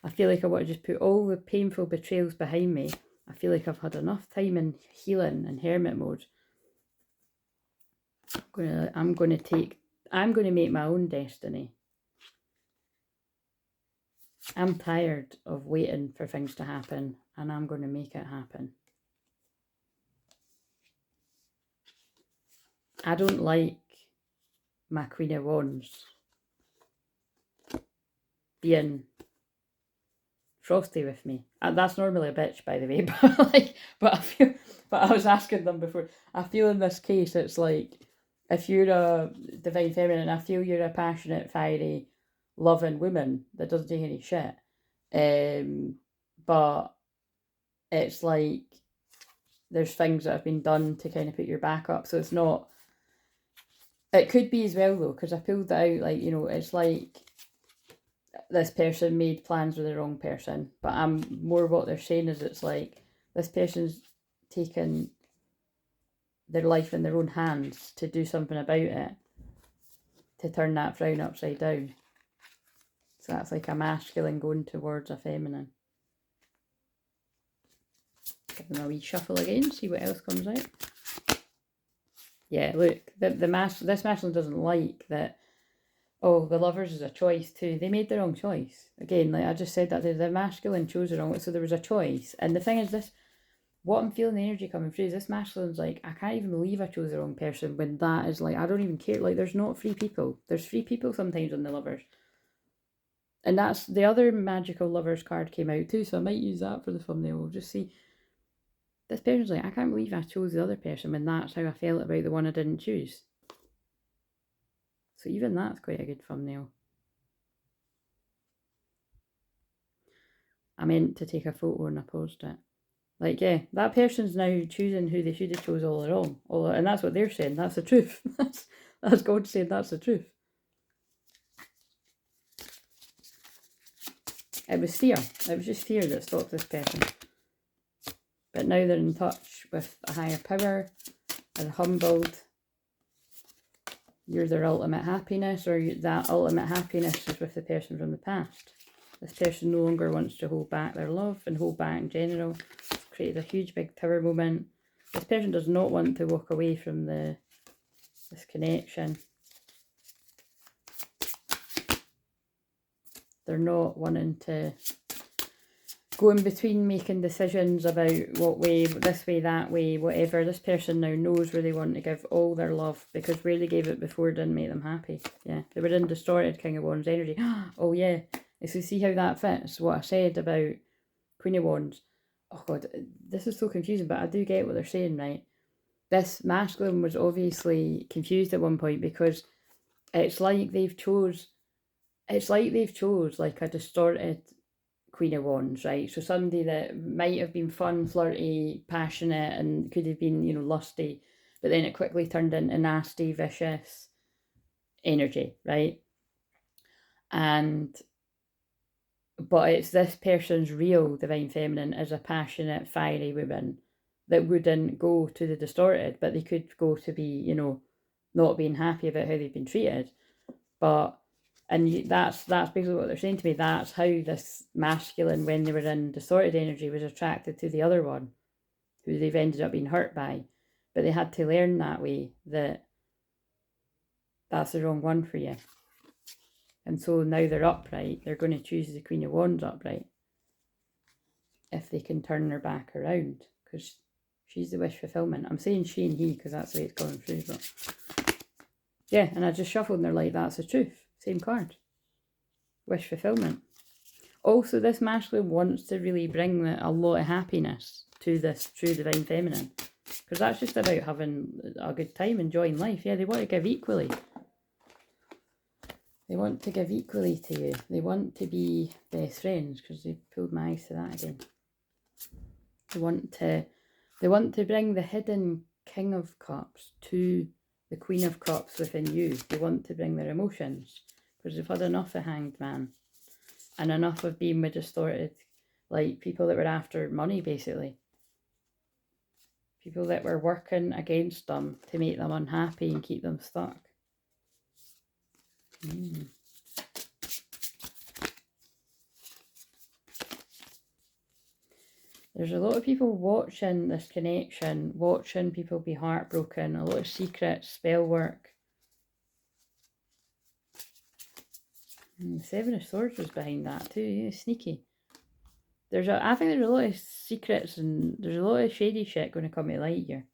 I feel like I want to just put all the painful betrayals behind me. I feel like I've had enough time in healing and hermit mode. I'm going to make my own destiny. I'm tired of waiting for things to happen, and I'm going to make it happen. I don't like my Queen of Wands being frosty with me. That's normally a bitch, by the way, but I was asking them before. I feel in this case it's like, if you're a divine feminine, I feel you're a passionate, fiery, loving woman that doesn't take any shit. But it's like there's things that have been done to kind of put your back up, so it's not. It could be as well though, because I pulled that out. Like, it's like this person made plans with the wrong person, but I'm more what they're saying is it's like this person's taken their life in their own hands to do something about it, to turn that frown upside down. So that's like a masculine going towards a feminine. Give them a wee shuffle again, see what else comes out. Yeah, look, this masculine doesn't like that. Oh, the lovers is a choice too. They made the wrong choice. Again, like I just said, that the masculine chose the wrong, so there was a choice. And the thing is, what I'm feeling the energy coming through is this masculine's like, I can't even believe I chose the wrong person, when that is like, I don't even care. Like, there's not three people. There's three people sometimes on the lovers. And that's the other magical lovers card came out too, so I might use that for the thumbnail. We'll just see. This person's like, I can't believe I chose the other person when that's how I felt about the one I didn't choose. So even that's quite a good thumbnail. I meant to take a photo and I paused it. Like, yeah, that person's now choosing who they should have chose all along. And that's what they're saying. That's the truth. That's God saying that's the truth. It was fear. It was just fear that stopped this person. But now they're in touch with a higher power. They're humbled. You're their ultimate happiness, or that ultimate happiness is with the person from the past. This person no longer wants to hold back their love and hold back in general. It's created a huge big tower moment. This person does not want to walk away from this connection. They're not wanting to go in between making decisions about what way, this way, that way, whatever. This person now knows where they want to give all their love, because where they gave it before didn't make them happy. Yeah, they were in distorted King of Wands energy. Oh yeah, so see how that fits what I said about Queen of Wands. Oh god, this is so confusing, but I do get what they're saying, right? This masculine was obviously confused at one point, because it's like they've chose like a distorted Queen of Wands, right? So somebody that might have been fun, flirty, passionate, and could have been, lusty, but then it quickly turned into nasty, vicious energy, right? But it's this person's real divine feminine as a passionate, fiery woman that wouldn't go to the distorted, but they could go to be, not being happy about how they've been treated. But And that's basically what they're saying to me. That's how this masculine, when they were in distorted energy, was attracted to the other one, who they've ended up being hurt by. But they had to learn that way, that that's the wrong one for you. And so now they're upright. They're going to choose the Queen of Wands upright, if they can turn her back around, because she's the wish fulfillment. I'm saying she and he because that's the way it's going through. But yeah, and I just shuffled and they're like, that's the truth. Same card. Wish fulfillment. Also, this masculine wants to really bring a lot of happiness to this true divine feminine, because that's just about having a good time, enjoying life. Yeah, they want to give equally. They want to give equally to you. They want to be best friends, because they pulled my eyes to that again. They want to bring the hidden King of Cups to the Queen of Cups within you. They want to bring their emotions, because they've had enough of Hanged Man. And enough of being with distorted, like people that were after money, basically. People that were working against them to make them unhappy and keep them stuck. There's a lot of people watching this connection, watching people be heartbroken, a lot of secrets, spell work. The Seven of Swords was behind that too, yeah, sneaky. I think there's a lot of secrets and there's a lot of shady shit going to come to light here.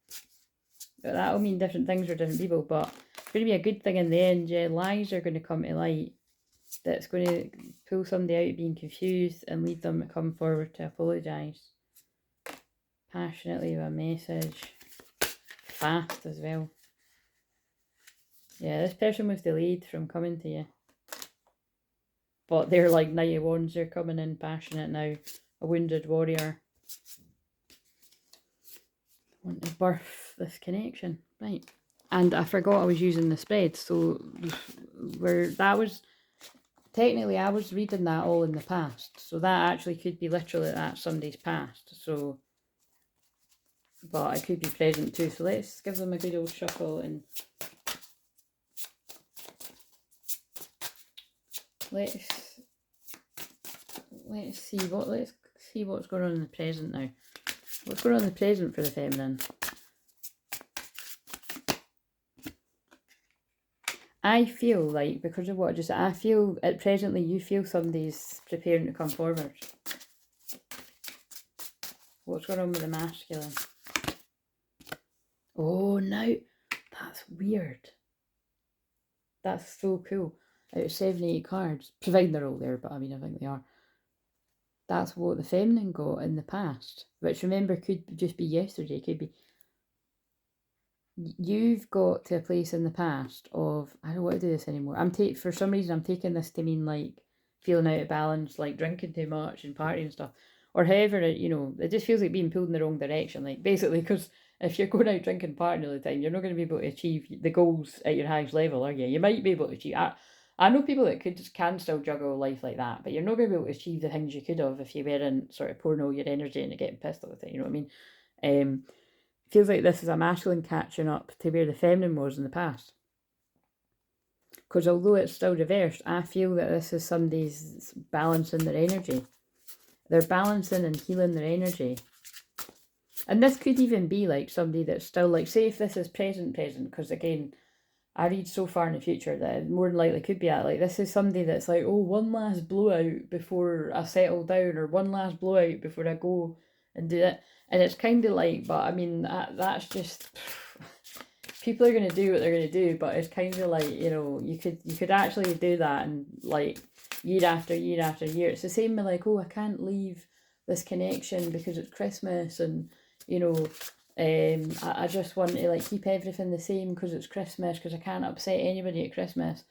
But that'll mean different things for different people, but it's going to be a good thing in the end. Yeah, lies are going to come to light. That's going to pull somebody out of being confused and lead them to come forward to apologise. Passionately with a message. Fast as well. Yeah, this person was delayed from coming to you. But they're like Knight of Wands, they're coming in passionate now. A wounded warrior. Want to birth this connection. Right. And I forgot I was using the spread. So technically I was reading that all in the past. So that actually could be literally that somebody's past. So, but it could be present too. So let's give them a good old shuffle and let's see what's going on in the present now. What's going on in the present for the feminine? I feel like, because of what I just said, I feel presently you feel somebody's preparing to come forward. What's going on with the masculine? Oh, now that's weird. That's so cool. Out of 78 cards, providing they're all there, but I mean, I think they are. That's what the feminine got in the past, which remember could just be yesterday, could be. You've got to a place in the past of, I don't want to do this anymore. For some reason, I'm taking this to mean like feeling out of balance, like drinking too much and partying and stuff. Or however, it just feels like being pulled in the wrong direction. Like basically, because if you're going out drinking partying all the time, you're not going to be able to achieve the goals at your highest level, are you? You might be able to achieve. I know people that can still juggle life like that, but you're not going to be able to achieve the things you could have if you weren't sort of pouring all your energy into getting pissed all the time. You know what I mean? Feels like this is a masculine catching up to where the feminine was in the past. Because although it's still reversed, I feel that this is somebody's balancing their energy. They're balancing and healing their energy. And this could even be like somebody that's still like, say if this is present, because again, I read so far in the future that it more than likely could be that. Like this is somebody that's like, oh, one last blowout before I settle down, or one last blowout before I go and do it. And it's kind of like, but I mean, that's just, people are going to do what they're going to do, but it's kind of like, you could actually do that and like year after year after year. It's the same with like, oh, I can't leave this connection because it's Christmas and, I just want to like keep everything the same because it's Christmas, because I can't upset anybody at Christmas.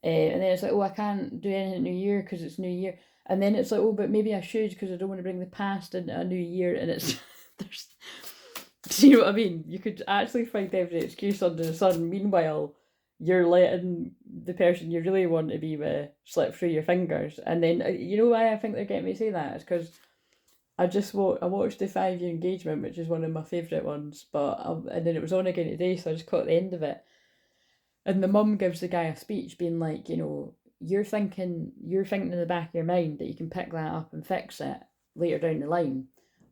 And then it's like, oh, I can't do anything at New Year because it's New Year. And then it's like, oh, but maybe I should because I don't want to bring the past into a new year. And it's, do you know what I mean? You could actually find every excuse under the sun. Meanwhile, you're letting the person you really want to be with slip through your fingers. And then, you know why I think they're getting me to say that? It's because I watched the 5-year engagement, which is one of my favourite ones. And then it was on again today, so I just caught the end of it. And the mum gives the guy a speech being like, you're thinking in the back of your mind that you can pick that up and fix it later down the line,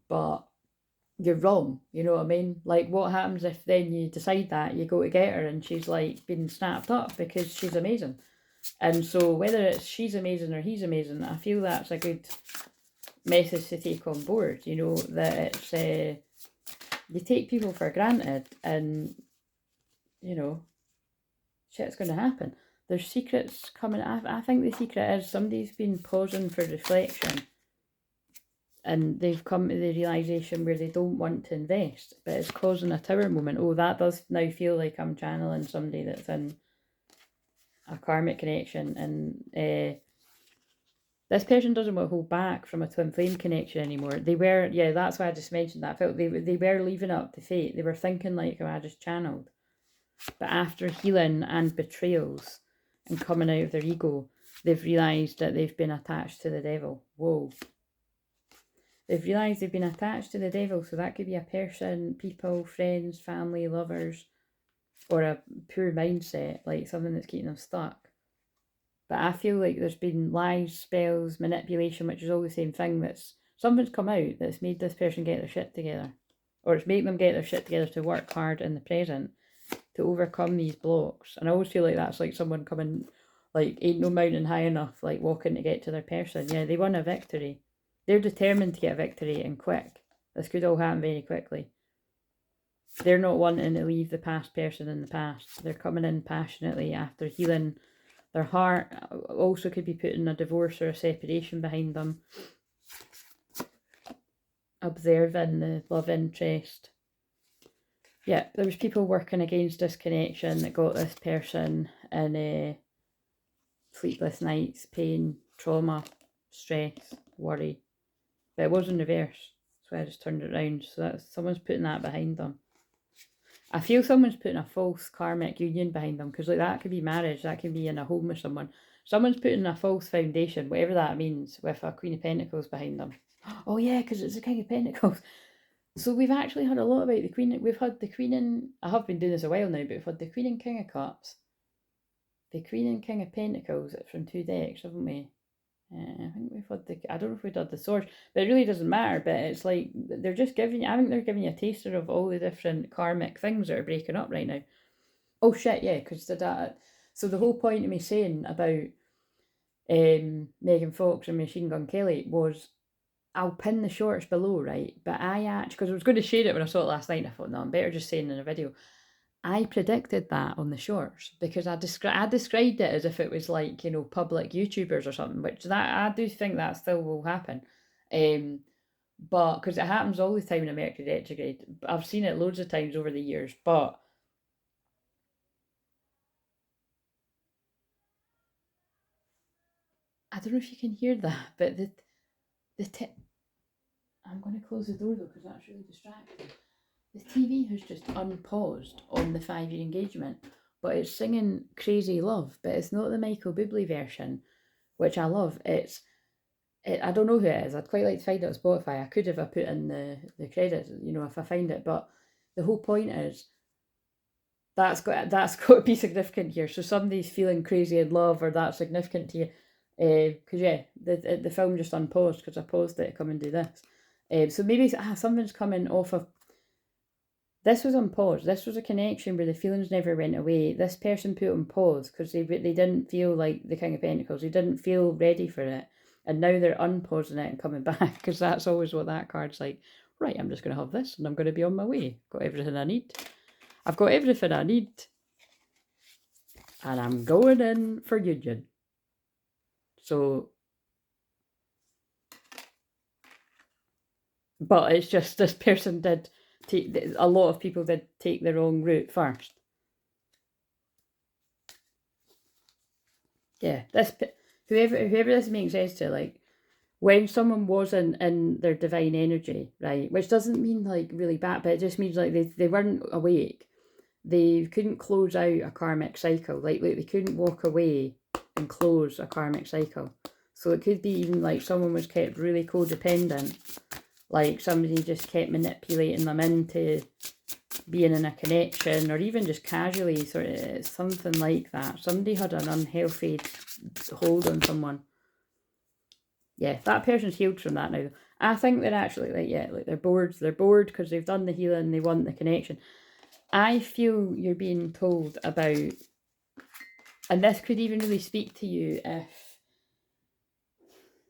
but you're wrong, you know what I mean? Like, what happens if then you decide that, you go to get her and she's like been snapped up because she's amazing? And so whether it's she's amazing or he's amazing, I feel that's a good message to take on board, you know, that it's you take people for granted, and you know, shit's going to happen. There's secrets coming. I think the secret is somebody's been pausing for reflection, and they've come to the realisation where they don't want to invest, but it's causing a tower moment. Oh, that does now feel like I'm channeling somebody that's in a karmic connection, and this person doesn't want to hold back from a twin flame connection anymore. They were, yeah, that's why I just mentioned that. I felt they were leaving it up to fate. They were thinking like how I just channeled. But after healing and betrayals and coming out of their ego, they've realised that they've been attached to the devil. Whoa. They've realised they've been attached to the devil. So that could be a person, people, friends, family, lovers, or a poor mindset, like something that's keeping them stuck. But I feel like there's been lies, spells, manipulation, which is all the same thing. Something's come out that's made this person get their shit together. Or it's making them get their shit together to work hard in the present to overcome these blocks. And I always feel like that's like someone coming, like, ain't no mountain high enough, like walking to get to their person. Yeah, they won a victory. They're determined to get a victory, and quick. This could all happen very quickly. They're not wanting to leave the past person in the past. They're coming in passionately after healing. Their heart also could be putting a divorce or a separation behind them. Observing the love interest. Yeah, there was people working against this connection that got this person in sleepless nights, pain, trauma, stress, worry. But it was in reverse. So I just turned it around. So someone's putting that behind them. I feel someone's putting a false karmic union behind them, because like that could be marriage, that could be in a home with someone. Someone's putting a false foundation, whatever that means, with a Queen of Pentacles behind them. Oh yeah, because it's the King of Pentacles. So we've actually had a lot about the Queen. We've had the Queen and I have been doing this a while now, but we've had the Queen and King of Cups, the Queen and King of Pentacles from 2 decks, haven't we? I think we've had I don't know if we've had the Swords, but it really doesn't matter. But it's like they're just giving you, I think they're giving you a taster of all the different karmic things that are breaking up right now. Oh shit, yeah, because so the whole point of me saying about Megan Fox and Machine Gun Kelly was, I'll pin the shorts below, right? But I actually, because I was going to share it when I saw it last night, and I thought, no, I'm better just saying in a video. I predicted that on the shorts, because I described it as if it was like, you know, public YouTubers or something, which that I do think that still will happen. But because it happens all the time in a Mercury retrograde. I've seen it loads of times over the years, but I don't know if you can hear that, but I'm going to close the door though, because that's really distracting. The TV has just unpaused on the 5-year engagement, but it's singing Crazy Love, but it's not the Michael Bublé version, which I love. I don't know who it is. I'd quite like to find it on Spotify. I could if I put in the credits, you know, if I find it. But the whole point is that's got to be significant here. So somebody's feeling crazy in love, or that's significant to you. Because yeah, the film just unpaused because I paused it to come and do this. So maybe something's coming off of. This was on pause. This was a connection where the feelings never went away. This person put on pause because they didn't feel like the King of Pentacles. They didn't feel ready for it. And now they're unpausing it and coming back, because that's always what that card's like. Right, I'm just going to have this and I'm going to be on my way. Got everything I need. I've got everything I need. And I'm going in for union. So, but it's just this person did take, a lot of people did take the wrong route first. Yeah, whoever this makes sense to, like, when someone wasn't in their divine energy, right, which doesn't mean like really bad, but it just means like they weren't awake. They couldn't close out a karmic cycle. Like they couldn't walk away and close a karmic cycle. So it could be even like someone was kept really codependent. Like somebody just kept manipulating them into being in a connection, or even just casually, sort of something like that. Somebody had an unhealthy hold on someone. Yeah, that person's healed from that now. I think they're actually like they're bored. They're bored because they've done the healing, they want the connection. I feel you're being told about, and this could even really speak to you if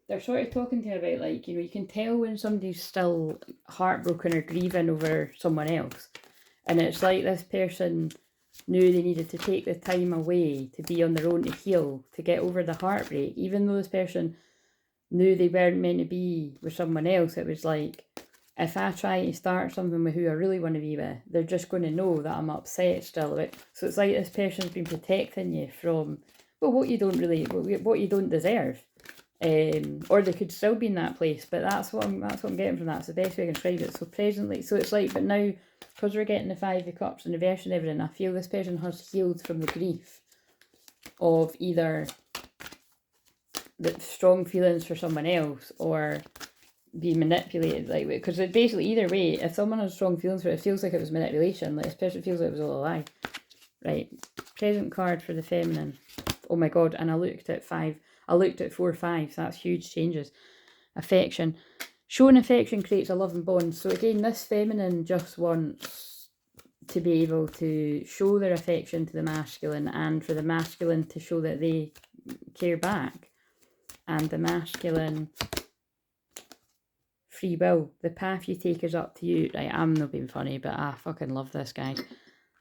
they're sort of talking to you about, like, you can tell when somebody's still heartbroken or grieving over someone else. And it's like this person knew they needed to take the time away to be on their own to heal, to get over the heartbreak. Even though this person knew they weren't meant to be with someone else, it was like, if I try to start something with who I really want to be with, they're just going to know that I'm upset still about. So it's like this person's been protecting you from, well, what you don't deserve. Or they could still be in that place, but that's what I'm getting from that. It's the best way I can describe it. So presently, so it's like, but now, because we're getting the 5 of Cups and reverse and everything, I feel this person has healed from the grief of either the strong feelings for someone else or be manipulated, like, because it basically, either way, if someone has strong feelings for it, it feels like it was manipulation. Like, this person feels like it was all a lie. Right, present card for the feminine. Oh my god, and I looked at 4, 5, so that's huge changes. Affection. Showing affection creates a loving bond. So again, this feminine just wants to be able to show their affection to the masculine, and for the masculine to show that they care back. And the masculine, free will. The path you take is up to you. Right, I'm not being funny, but I fucking love this, guys.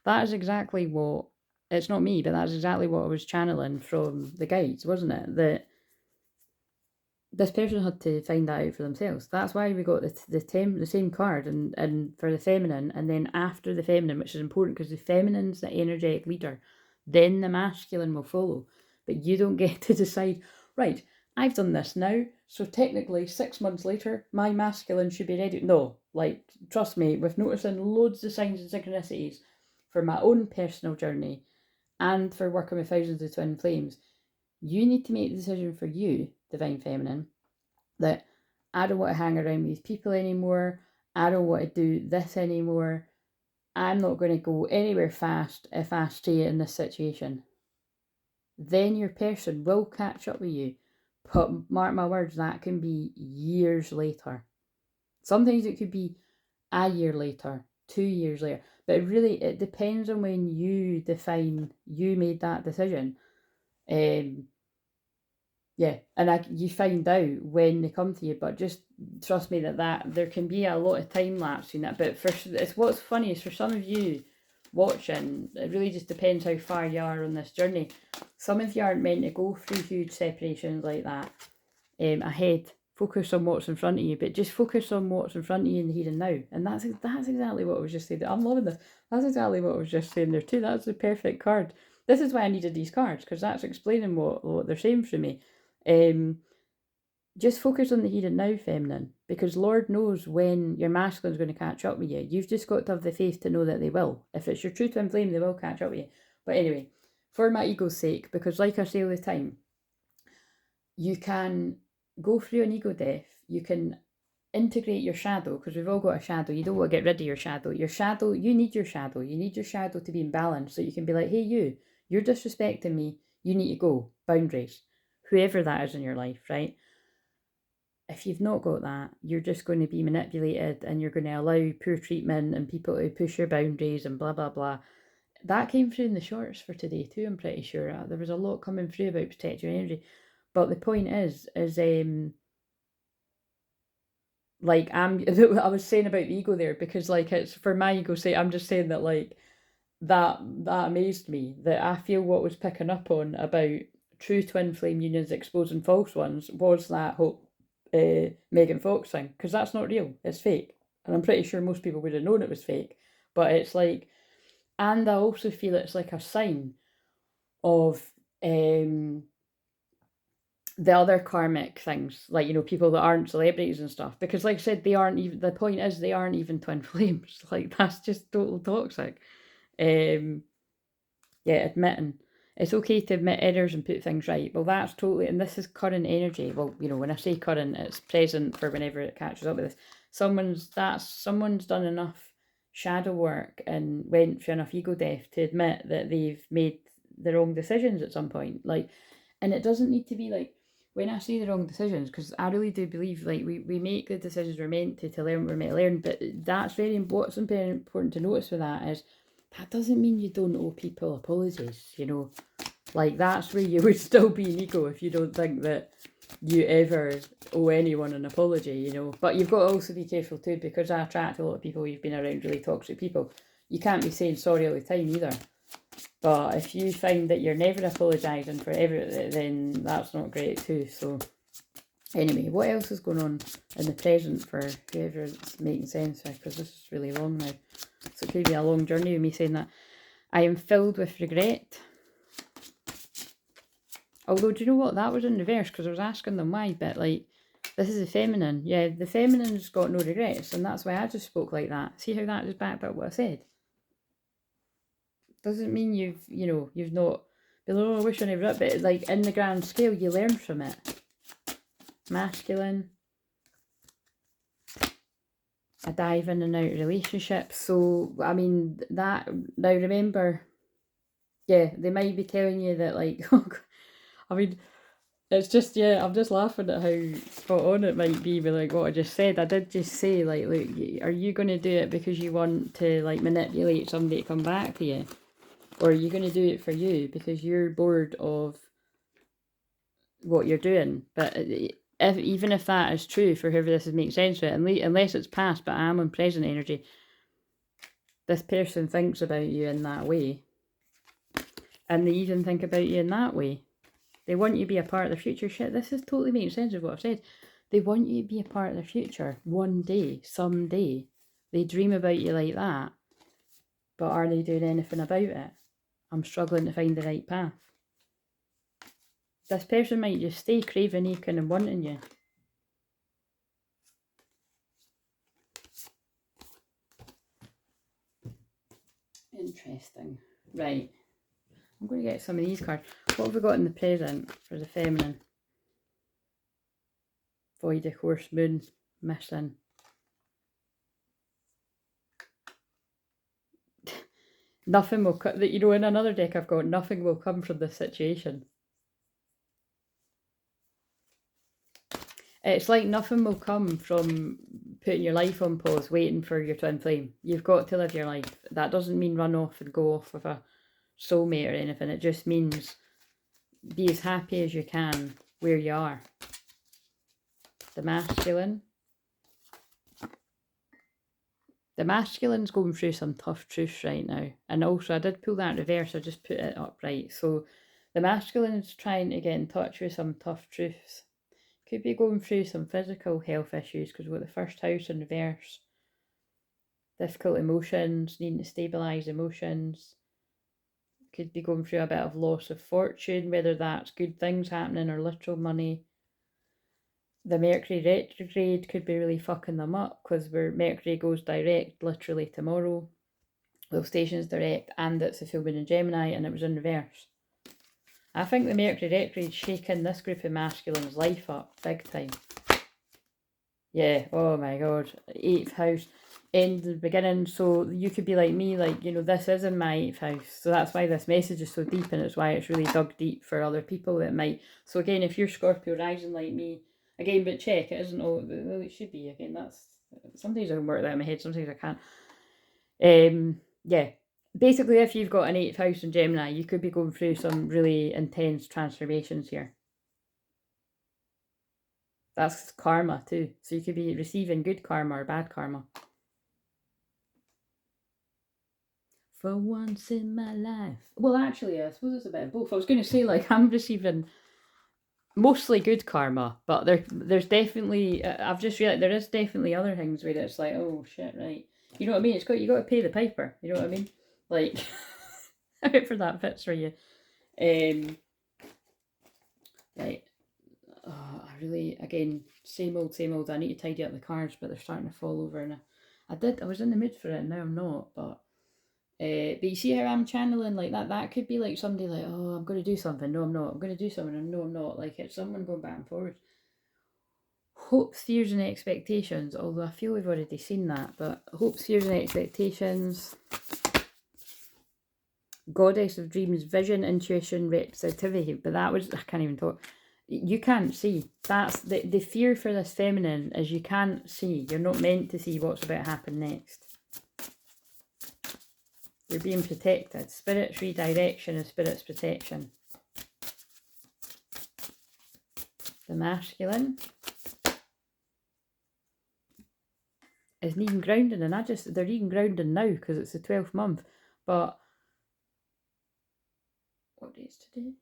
That is exactly what, it's not me, but that's exactly what I was channeling from the guides, wasn't it? That this person had to find that out for themselves. That's why we got the same card and for the feminine, and then after the feminine, which is important because the feminine's the energetic leader, then the masculine will follow. But you don't get to decide, right, I've done this now, so technically 6 months later, my masculine should be ready. No, like, trust me, with noticing loads of signs and synchronicities for my own personal journey and for working with thousands of twin flames, you need to make the decision for you, Divine Feminine, that I don't want to hang around with these people anymore. I don't want to do this anymore. I'm not going to go anywhere fast if I stay in this situation. Then your person will catch up with you. But mark my words, that can be years later. Sometimes it could be a year later, 2 years later. But it depends on when you define you made that decision. Yeah, and you find out when they come to you, but just trust me that there can be a lot of time lapse in that. But it's what's funny is, for some of you watching, it really just depends how far you are on this journey. Some of you aren't meant to go through huge separations like that ahead. Focus on what's in front of you, but just focus on what's in front of you in the here and now. And that's exactly what I was just saying. I'm loving this. That's exactly what I was just saying there too. That's the perfect card. This is why I needed these cards, because that's explaining what they're saying for me. Just focus on the here and now, feminine, because Lord knows when your masculine is going to catch up with you. You've just got to have the faith to know that they will. If it's your true twin flame, they will catch up with you. But anyway, for my ego's sake, because like I say all the time, you can go through an ego death. You can integrate your shadow, because we've all got a shadow. You don't want to get rid of your shadow. You need your shadow. You need your shadow to be in balance, so you can be like, hey, you're disrespecting me. You need to go. Boundaries. Whoever that is in your life, right? If you've not got that, you're just going to be manipulated, and you're going to allow poor treatment and people to push your boundaries and blah, blah, blah. That came through in the shorts for today too, I'm pretty sure. There was a lot coming through about protect your energy. But the point is like, I was saying about the ego there, because like, it's for my ego's sake, I'm just saying that, like, that amazed me, that I feel what was picking up on about true twin flame unions exposing false ones was that whole Megan Fox thing, because that's not real, it's fake, and I'm pretty sure most people would have known it was fake. But it's like, and I also feel it's like a sign of the other karmic things, like, people that aren't celebrities and stuff, because like I said, the point is they aren't even twin flames. Like, that's just total toxic. Admitting it's okay to admit errors and put things right. Well, that's totally, and this is current energy. Well, when I say current, it's present for whenever it catches up with this. Someone's done enough shadow work and went through enough ego death to admit that they've made the wrong decisions at some point. Like, and it doesn't need to be like, when I say the wrong decisions, because I really do believe like we make the decisions we're meant to learn what we're meant to learn, but that's what's very important to notice with that is that doesn't mean you don't owe people apologies, you know. Like, that's where you would still be an ego if you don't think that you ever owe anyone an apology, you know. But you've got to also be careful too, because I attract a lot of people who've been around really toxic people. You can't be saying sorry all the time either. But if you find that you're never apologising for everything, then that's not great too. So anyway, what else is going on in the present for whoever it's making sense with? Because this is really long now. So it could be a long journey with me saying that. I am filled with regret. Although, do you know what? That was in reverse, because I was asking them why, but like, this is the feminine. Yeah, the feminine's got no regrets, and that's why I just spoke like that. See how that is backed up what I said? Doesn't mean you've not been, oh, I wish I never did, but like, in the grand scale, you learn from it. Masculine. A dive in and out relationship. So, I mean, that, now remember, yeah, they might be telling you that, like, I mean, it's just, yeah, I'm just laughing at how spot on it might be with like what I just said. I did just say, like, look, are you going to do it because you want to like manipulate somebody to come back to you? Or are you going to do it for you because you're bored of what you're doing? But even if that is true for whoever this is making sense of it, unless it's past, but I am in present energy, this person thinks about you in that way. And they even think about you in that way. They want you to be a part of their future. Shit, this is totally making sense of what I've said. They want you to be a part of their future one day, someday. They dream about you like that. But are they doing anything about it? I'm struggling to find the right path. This person might just stay craving, aching and wanting you. Interesting. Right. I'm going to get some of these cards. What have we got in the present for the feminine? Void, of course, moon, missing. Nothing will come, you know, in another deck I've got, nothing will come from this situation. It's like nothing will come from putting your life on pause, waiting for your twin flame. You've got to live your life. That doesn't mean run off and go off with a soulmate or anything. It just means be as happy as you can where you are. The masculine. The masculine's going through some tough truths right now. And also, I did pull that reverse. I just put it upright. So the masculine is trying to get in touch with some tough truths. Could be going through some physical health issues, because we've got the first house in reverse. Difficult emotions, needing to stabilise emotions. Could be going through a bit of loss of fortune, whether that's good things happening or literal money. The Mercury retrograde could be really fucking them up, because Mercury goes direct literally tomorrow. Well, station's direct, and it's a full moon in Gemini, and it was in reverse. I think the Mercury retrograde shaking this group of masculines' life up big time. Yeah, oh my god. 8th house, end the beginning. So you could be like me, like, you know, this is in my 8th house. So that's why this message is so deep, and it's why it's really dug deep for other people that might. So again, if you're Scorpio rising like me, again, but check, it isn't all, well, it should be, again, that's, sometimes I can work that in my head, sometimes I can't. Yeah, basically, if you've got an 8th house in Gemini, you could be going through some really intense transformations here. That's karma too. So you could be receiving good karma or bad karma. For once in my life. Well, actually, I suppose it's a bit of both. I was going to say, like, I'm receiving mostly good karma, but there's definitely, I've just realized there is definitely other things where it's like, oh shit, right. You know what I mean? You got to pay the piper. You know what I mean? Like, however that fits for you. Right. Oh, I really, again, same old, same old. I need to tidy up the cards, but they're starting to fall over. And I was in the mood for it, and now I'm not. But you see how I'm channeling like that? That could be like somebody like, oh, I'm going to do something. No, I'm not. I'm going to do something. And no, I'm not. Like, it's someone going back and forth. hopes, fears and expectations, although I feel we've already seen that, but hopes, fears and expectations, goddess of dreams, vision, intuition, receptivity, but that was, I can't even talk. You can't see. That's the fear for this feminine is you can't see. You're not meant to see what's about to happen next. You're being protected. Spirit's redirection and spirit's protection. The masculine is needing grounding, and they're needing grounding now because it's the 12th month. But what day is today?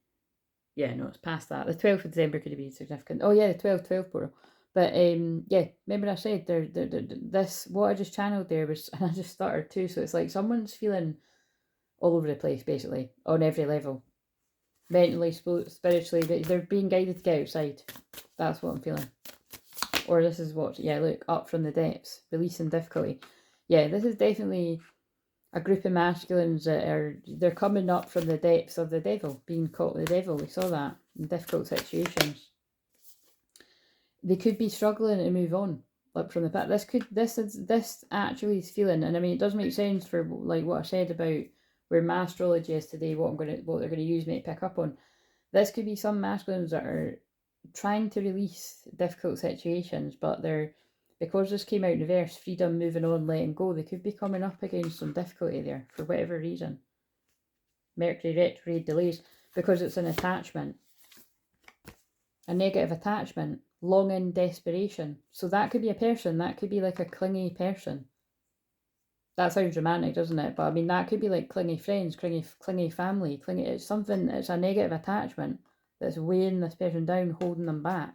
Yeah, no, it's past that. The 12th of December could have been significant. Oh yeah, the 12 portal. But yeah, remember I said this, what I just channeled there was, and I just stuttered too, so it's like someone's feeling all over the place, basically, on every level. Mentally, spiritually, they're being guided to get outside. That's what I'm feeling. Or this is what, yeah, look, up from the depths, releasing difficulty. Yeah, this is definitely a group of masculines that they're coming up from the depths of the devil, being caught with the devil. We saw that in difficult situations. They could be struggling to move on, like from the past. This actually is feeling, and I mean, it does make sense for like what I said about where my astrology is today, what they're gonna use me to pick up on. This could be some masculines that are trying to release difficult situations, but because this came out in reverse, freedom, moving on, letting go, they could be coming up against some difficulty there for whatever reason. Mercury retrograde delays because it's an attachment, a negative attachment, longing, desperation. So that could be a person, that could be like a clingy person. That sounds romantic, doesn't it? But I mean, that could be like clingy friends, clingy family, it's something, it's a negative attachment that's weighing this person down, holding them back.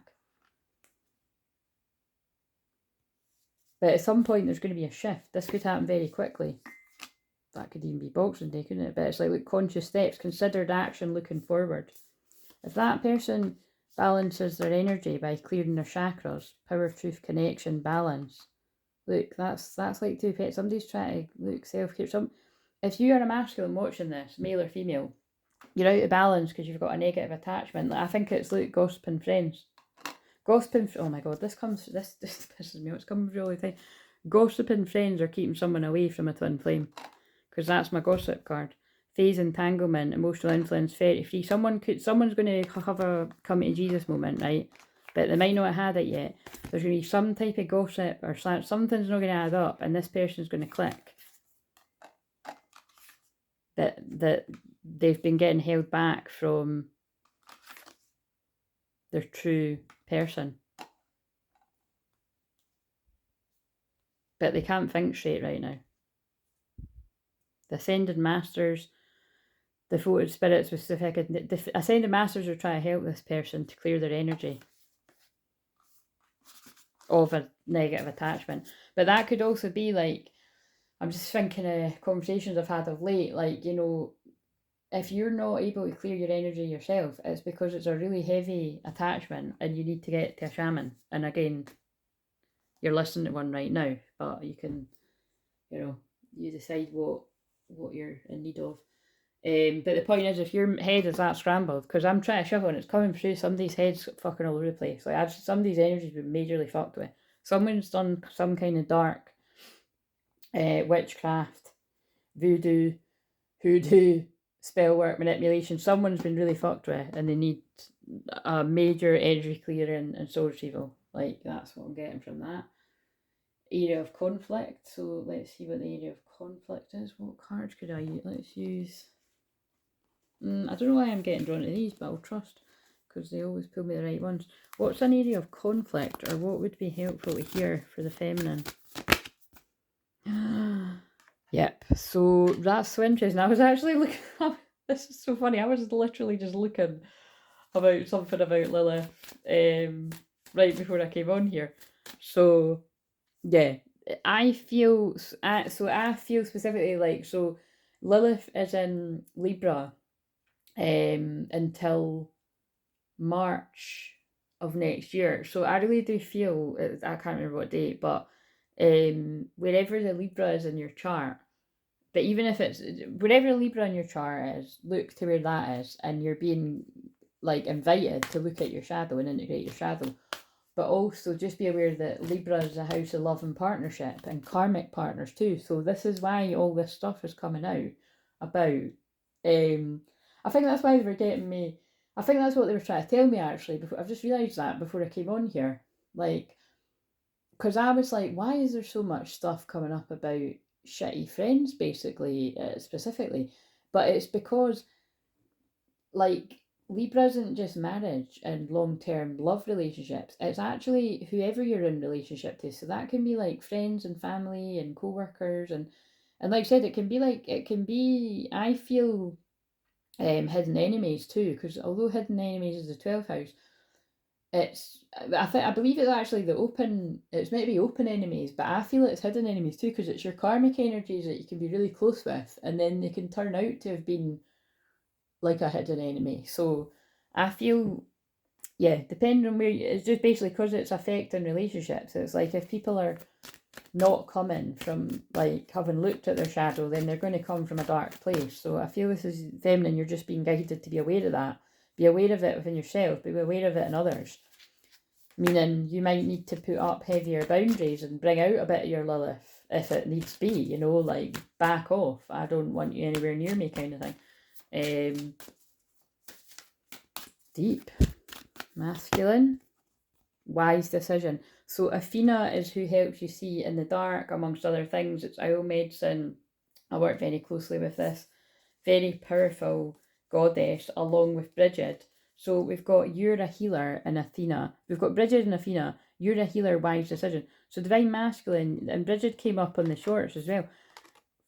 But at some point, there's going to be a shift. This could happen very quickly. That could even be Boxing Day, couldn't it? But it's like conscious steps, considered action, looking forward. If that person balances their energy by clearing their chakras, power, truth, connection, balance. Look, that's like two pets. Somebody's trying to look self-care. If you are a masculine watching this, male or female, you're out of balance because you've got a negative attachment. Like, I think it's like gossiping friends. Gossiping, oh my god, this pisses me off. It's coming through all the time. Gossiping friends are keeping someone away from a twin flame, because that's my gossip card. Phase entanglement, emotional influence, 33. Someone's going to have a come to Jesus moment, right? But they might not have had it yet. There's going to be some type of gossip or something's not going to add up, and this person's going to click. That they've been getting held back from their true person. But they can't think straight right now. The Ascended Masters, the devoted spirits with specific, the Ascended Masters are trying to help this person to clear their energy of a negative attachment. But that could also be like, I'm just thinking of conversations I've had of late, like, you know, if you're not able to clear your energy yourself, it's because it's a really heavy attachment and you need to get to a shaman. And again, you're listening to one right now, but you can, you know, you decide what you're in need of. But the point is, if your head is that scrambled, because I'm trying to shuffle and it's coming through, somebody's head's fucking all over the place. Like, somebody's energy's been majorly fucked with. Someone's done some kind of dark witchcraft, voodoo, hoodoo, spell work, manipulation. Someone's been really fucked with, and they need a major energy clearing and soul retrieval. Like, that's what I'm getting from that. Area of conflict. So let's see what the area of conflict is. What cards could I use? Let's use... I don't know why I'm getting drawn to these, but I'll trust, because they always pull me the right ones. What's an area of conflict, or what would be helpful to hear for the feminine? Yep, so that's so interesting. I was actually looking up, this is so funny, I was literally just looking about something about Lilith right before I came on here. So yeah, I feel specifically like, so Lilith is in Libra until March of next year. So I really do feel, I can't remember what date, but wherever the Libra is in your chart, but even if it's wherever Libra in your chart is, look to where that is, and you're being like invited to look at your shadow and integrate your shadow. but also just be aware that Libra is a house of love and partnership and karmic partners too. So this is why all this stuff is coming out about. I think that's why they were getting me. I think that's what they were trying to tell me actually. Before I've just realised that before I came on here, like, because I was like, why is there so much stuff coming up about shitty friends, basically, specifically? But it's because, like, Libra isn't just marriage and long term love relationships. It's actually whoever you're in relationship to. So that can be like friends and family and co-workers and like I said, it can be I feel hidden enemies too, because although hidden enemies is the 12th house, I believe it's actually it's meant to be open enemies, but I feel it's hidden enemies too, because it's your karmic energies that you can be really close with, and then they can turn out to have been like a hidden enemy. So I feel, yeah, depending on where it's just basically because it's affecting relationships. It's like if people are not coming from like having looked at their shadow, then they're going to come from a dark place. So I feel this is feminine. You're just being guided to be aware of that. Be aware of it within yourself. Be aware of it in others. Meaning you might need to put up heavier boundaries and bring out a bit of your Lilith if it needs be. You know, like back off. I don't want you anywhere near me, kind of thing. Deep, masculine, wise decision. So Athena is who helps you see in the dark, amongst other things. It's oil medicine. I work very closely with this very powerful goddess along with Bridget. So we've got you're a healer and Athena. We've got Bridget and Athena. You're a healer, wise decision. So divine masculine, and Bridget came up on the shorts as well.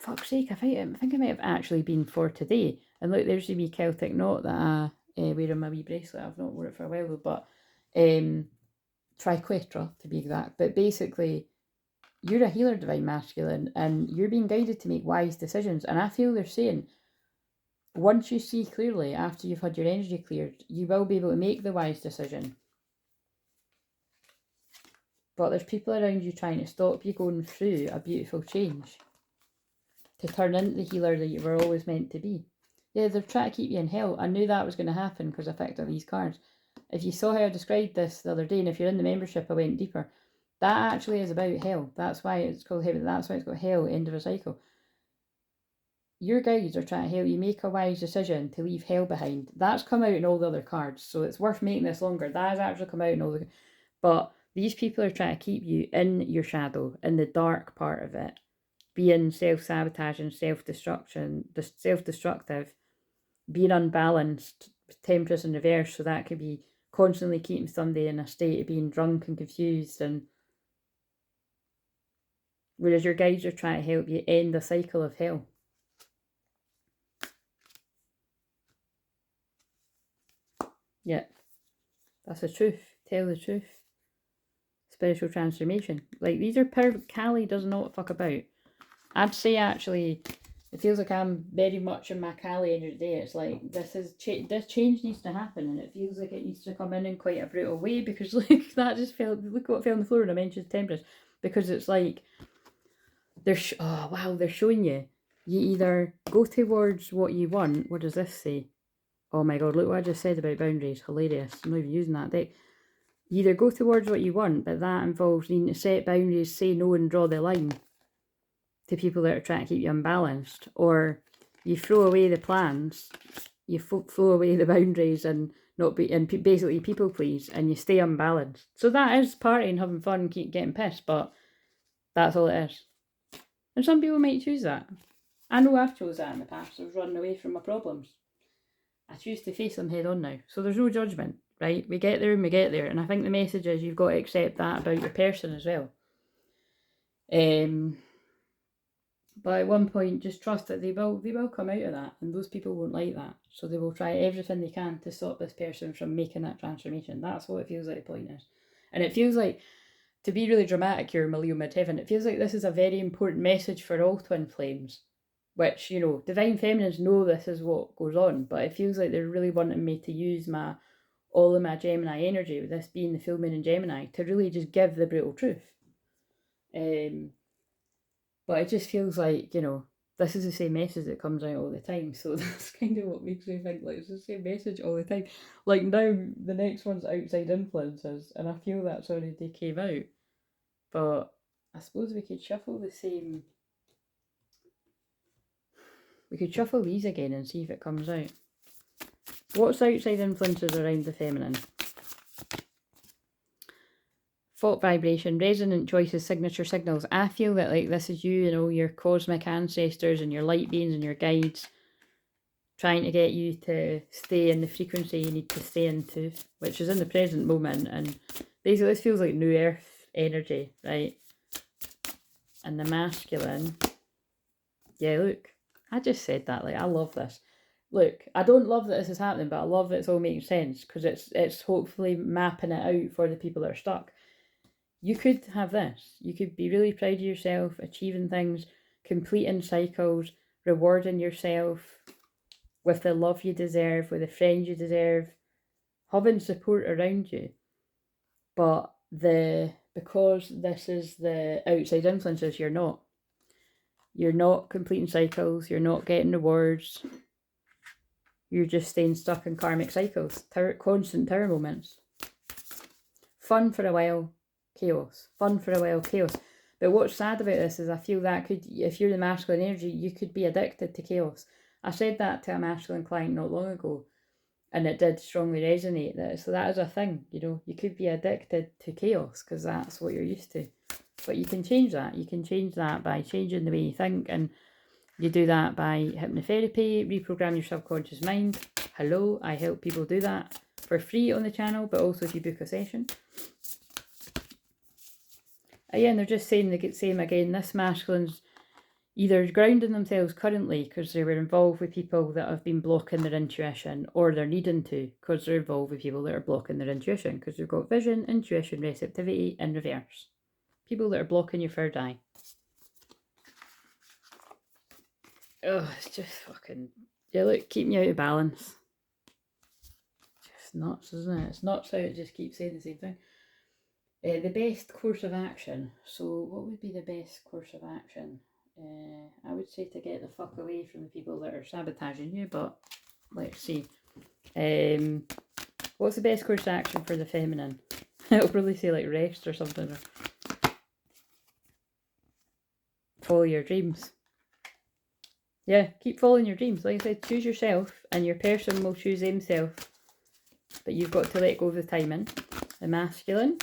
Fuck's sake, I think I might have actually been for today. And look, there's the wee Celtic knot that I wear on my wee bracelet. I've not worn it for a while though, but triquetra to be exact. But basically, you're a healer, divine masculine, and you're being guided to make wise decisions. And I feel they're saying, once you see clearly after you've had your energy cleared, you will be able to make the wise decision. But there's people around you trying to stop you going through a beautiful change to turn into the healer that you were always meant to be. Yeah, they're trying to keep you in hell. I knew that was going to happen because I picked up these cards. If you saw how I described this the other day, and if you're in the membership, I went deeper. That actually is about hell. That's why it's called heaven. That's why it's got hell, end of a cycle. Your guides are trying to help you make a wise decision to leave hell behind. That's come out in all the other cards, so it's worth making this longer. That has actually come out in all the... But these people are trying to keep you in your shadow, in the dark part of it. Being self-sabotaging, self-destructive, being unbalanced, temperance in reverse, so that could be constantly keeping somebody in a state of being drunk and confused, and whereas your guides are trying to help you end the cycle of hell. Yeah, that's the truth. Tell the truth. Spiritual transformation. Like, these are perfect. Kali does not fuck about. I'd say actually, it feels like I'm very much in my Kali energy today. It's like this change needs to happen, and it feels like it needs to come in quite a brutal way, because like that just fell. Look what fell on the floor when I mentioned temperance, because it's like they're they're showing you either go towards what you want. What does this say? Oh my god, look what I just said about boundaries. Hilarious. I'm not even using that deck. You either go towards what you want, but that involves needing to set boundaries, say no, and draw the line to people that are trying to keep you unbalanced, or you throw away the plans, you throw away the boundaries and basically people please, and you stay unbalanced. So that is partying, having fun, and keep getting pissed, but that's all it is. And some people might choose that. I know I've chose that in the past. I was running away from my problems. I choose to face them head on now. So there's no judgment, right? We get there and we get there. And I think the message is you've got to accept that about your person as well. But at one point, just trust that they will come out of that, and those people won't like that. So they will try everything they can to stop this person from making that transformation. That's what it feels like the point is. And it feels like, to be really dramatic here, Maleo Midheaven, it feels like this is a very important message for all twin flames. Which, you know, divine feminines know this is what goes on, but it feels like they're really wanting me to use all of my Gemini energy, with this being the full moon in Gemini, to really just give the brutal truth. But it just feels like, you know, this is the same message that comes out all the time. So that's kind of what makes me think like it's the same message all the time. Like now the next one's outside influences, and I feel that's already came out. But I suppose we could shuffle the same. We could shuffle these again and see if it comes out. What's outside influences around the feminine? Fault vibration, resonant choices, signature signals. I feel that like this is you and all your cosmic ancestors and your light beings and your guides trying to get you to stay in the frequency you need to stay into, which is in the present moment. And basically this feels like new earth energy, right? And the masculine, yeah, look, I just said that, like I love this. Look, I don't love that this is happening, but I love that it's all making sense because it's hopefully mapping it out for the people that are stuck. You could have this. You could be really proud of yourself, achieving things, completing cycles, rewarding yourself with the love you deserve, with the friends you deserve, having support around you. But because this is the outside influences, you're not. You're not completing cycles, you're not getting rewards. You're just staying stuck in karmic cycles, constant tower moments. Fun for a while, chaos. Fun for a while, chaos. But what's sad about this is I feel that could, if you're the masculine energy, you could be addicted to chaos. I said that to a masculine client not long ago, and it did strongly resonate. So that is a thing, you know, you could be addicted to chaos because that's what you're used to. But you can change that. You can change that by changing the way you think, and you do that by hypnotherapy, reprogram your subconscious mind. Hello, I help people do that for free on the channel, but also if you book a session. Again, they're just saying the same again. This masculine's either grounding themselves currently because they were involved with people that have been blocking their intuition, or they're needing to because they're involved with people that are blocking their intuition because they've got vision, intuition, receptivity in reverse. People that are blocking your third eye. Oh, it's just fucking, yeah, look, keeping you out of balance. Just nuts, isn't it? It's nuts how it just keeps saying the same thing. The best course of action. So what would be the best course of action? I would say to get the fuck away from the people that are sabotaging you, but let's see. What's the best course of action for the feminine? It'll probably say like rest or something. Or follow your dreams. Yeah, keep following your dreams. Like I said, choose yourself and your person will choose themselves. But you've got to let go of the timing. The masculine.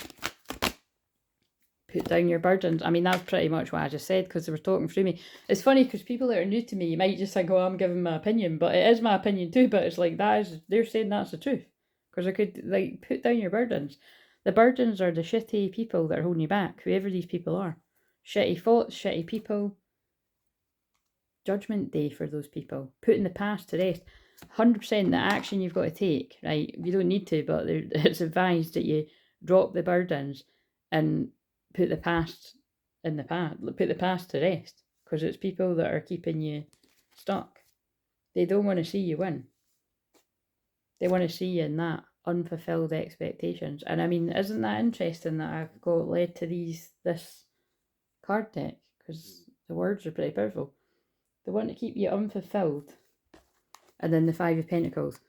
Put down your burdens. I mean, that's pretty much what I just said because they were talking through me. It's funny because people that are new to me, you might just think, oh, I'm giving my opinion. But it is my opinion too. But it's like, they're saying that's the truth. Because I could, like, put down your burdens. The burdens are the shitty people that are holding you back, whoever these people are. Shitty thoughts, shitty people. Judgment day for those people. Putting the past to rest. 100% the action you've got to take, right? You don't need to, but it's advised that you drop the burdens and put the past in the past. Put the past to rest. Because it's people that are keeping you stuck. They don't want to see you win. They want to see you in that unfulfilled expectations. And I mean, isn't that interesting that I've got led to this card deck? Because the words are pretty powerful. They want to keep you unfulfilled. And then the Five of Pentacles.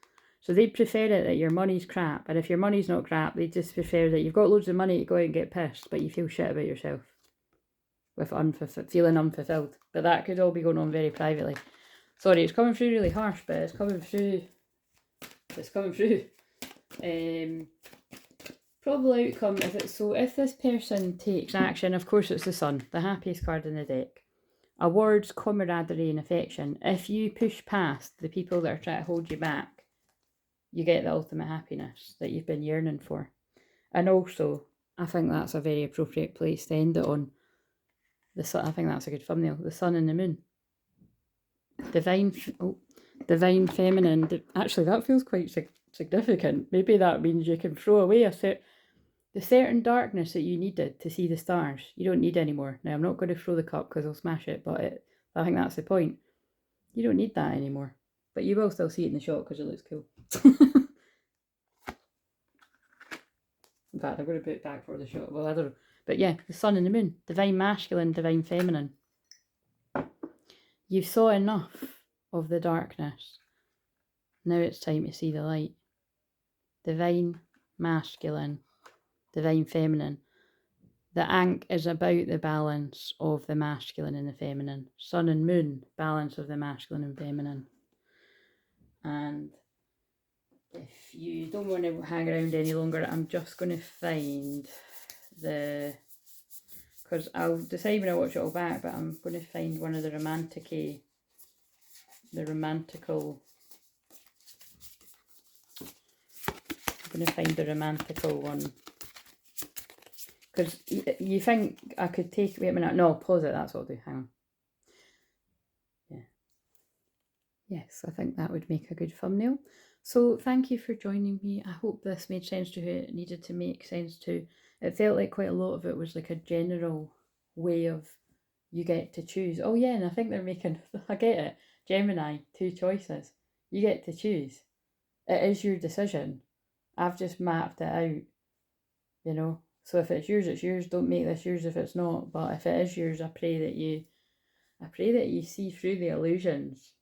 So they prefer it that your money's crap. And if your money's not crap, they just prefer that you've got loads of money to go out and get pissed, but you feel shit about yourself. With feeling unfulfilled. But that could all be going on very privately. Sorry, it's coming through really harsh, but it's coming through. It's coming through. Probable outcome, if this person takes action, of course it's the Sun, the happiest card in the deck. Awards, camaraderie and affection. If you push past the people that are trying to hold you back, you get the ultimate happiness that you've been yearning for. And also, I think that's a very appropriate place to end it on. The sun, I think that's a good thumbnail. The Sun and the Moon. Divine feminine. Actually, that feels quite significant. Maybe that means you can throw away the certain darkness that you needed to see the stars. You don't need anymore. Now, I'm not going to throw the cup because I'll smash it, but I think that's the point. You don't need that anymore. But you will still see it in the shot because it looks cool. In fact, I'm going to put it back for the shot. Well, I don't know. But yeah, the Sun and the Moon. Divine masculine, divine feminine. You've saw enough of the darkness. Now it's time to see the light. Divine masculine, divine feminine. The Ankh is about the balance of the masculine and the feminine. Sun and moon, balance of the masculine and feminine. And if you don't want to hang around any longer, I'm just going to find the... Because I'll decide when I watch it all back, but I'm going to find one of the romantical... I'm going to find the romantical one. Because you think I could take... Wait a minute. No, pause it. That's what I'll do. Hang on. Yeah. Yes, I think that would make a good thumbnail. So thank you for joining me. I hope this made sense to who it needed to make sense to. It felt like quite a lot of it was like a general way of you get to choose. Oh yeah, and I think they're making... I get it. Gemini, 2 choices. You get to choose. It is your decision. I've just mapped it out, you know. So if it's yours, it's yours. Don't make this yours if it's not. But if it is yours, I pray that you see through the illusions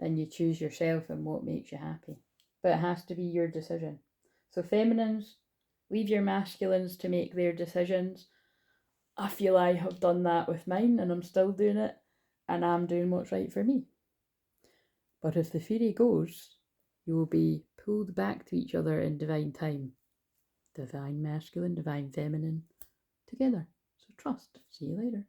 and you choose yourself and what makes you happy. But it has to be your decision. So feminines, leave your masculines to make their decisions. I feel I have done that with mine and I'm still doing it, and I'm doing what's right for me. But if the fairy goes, you will be pulled back to each other in divine time. Divine masculine, divine feminine, together. So trust. See you later.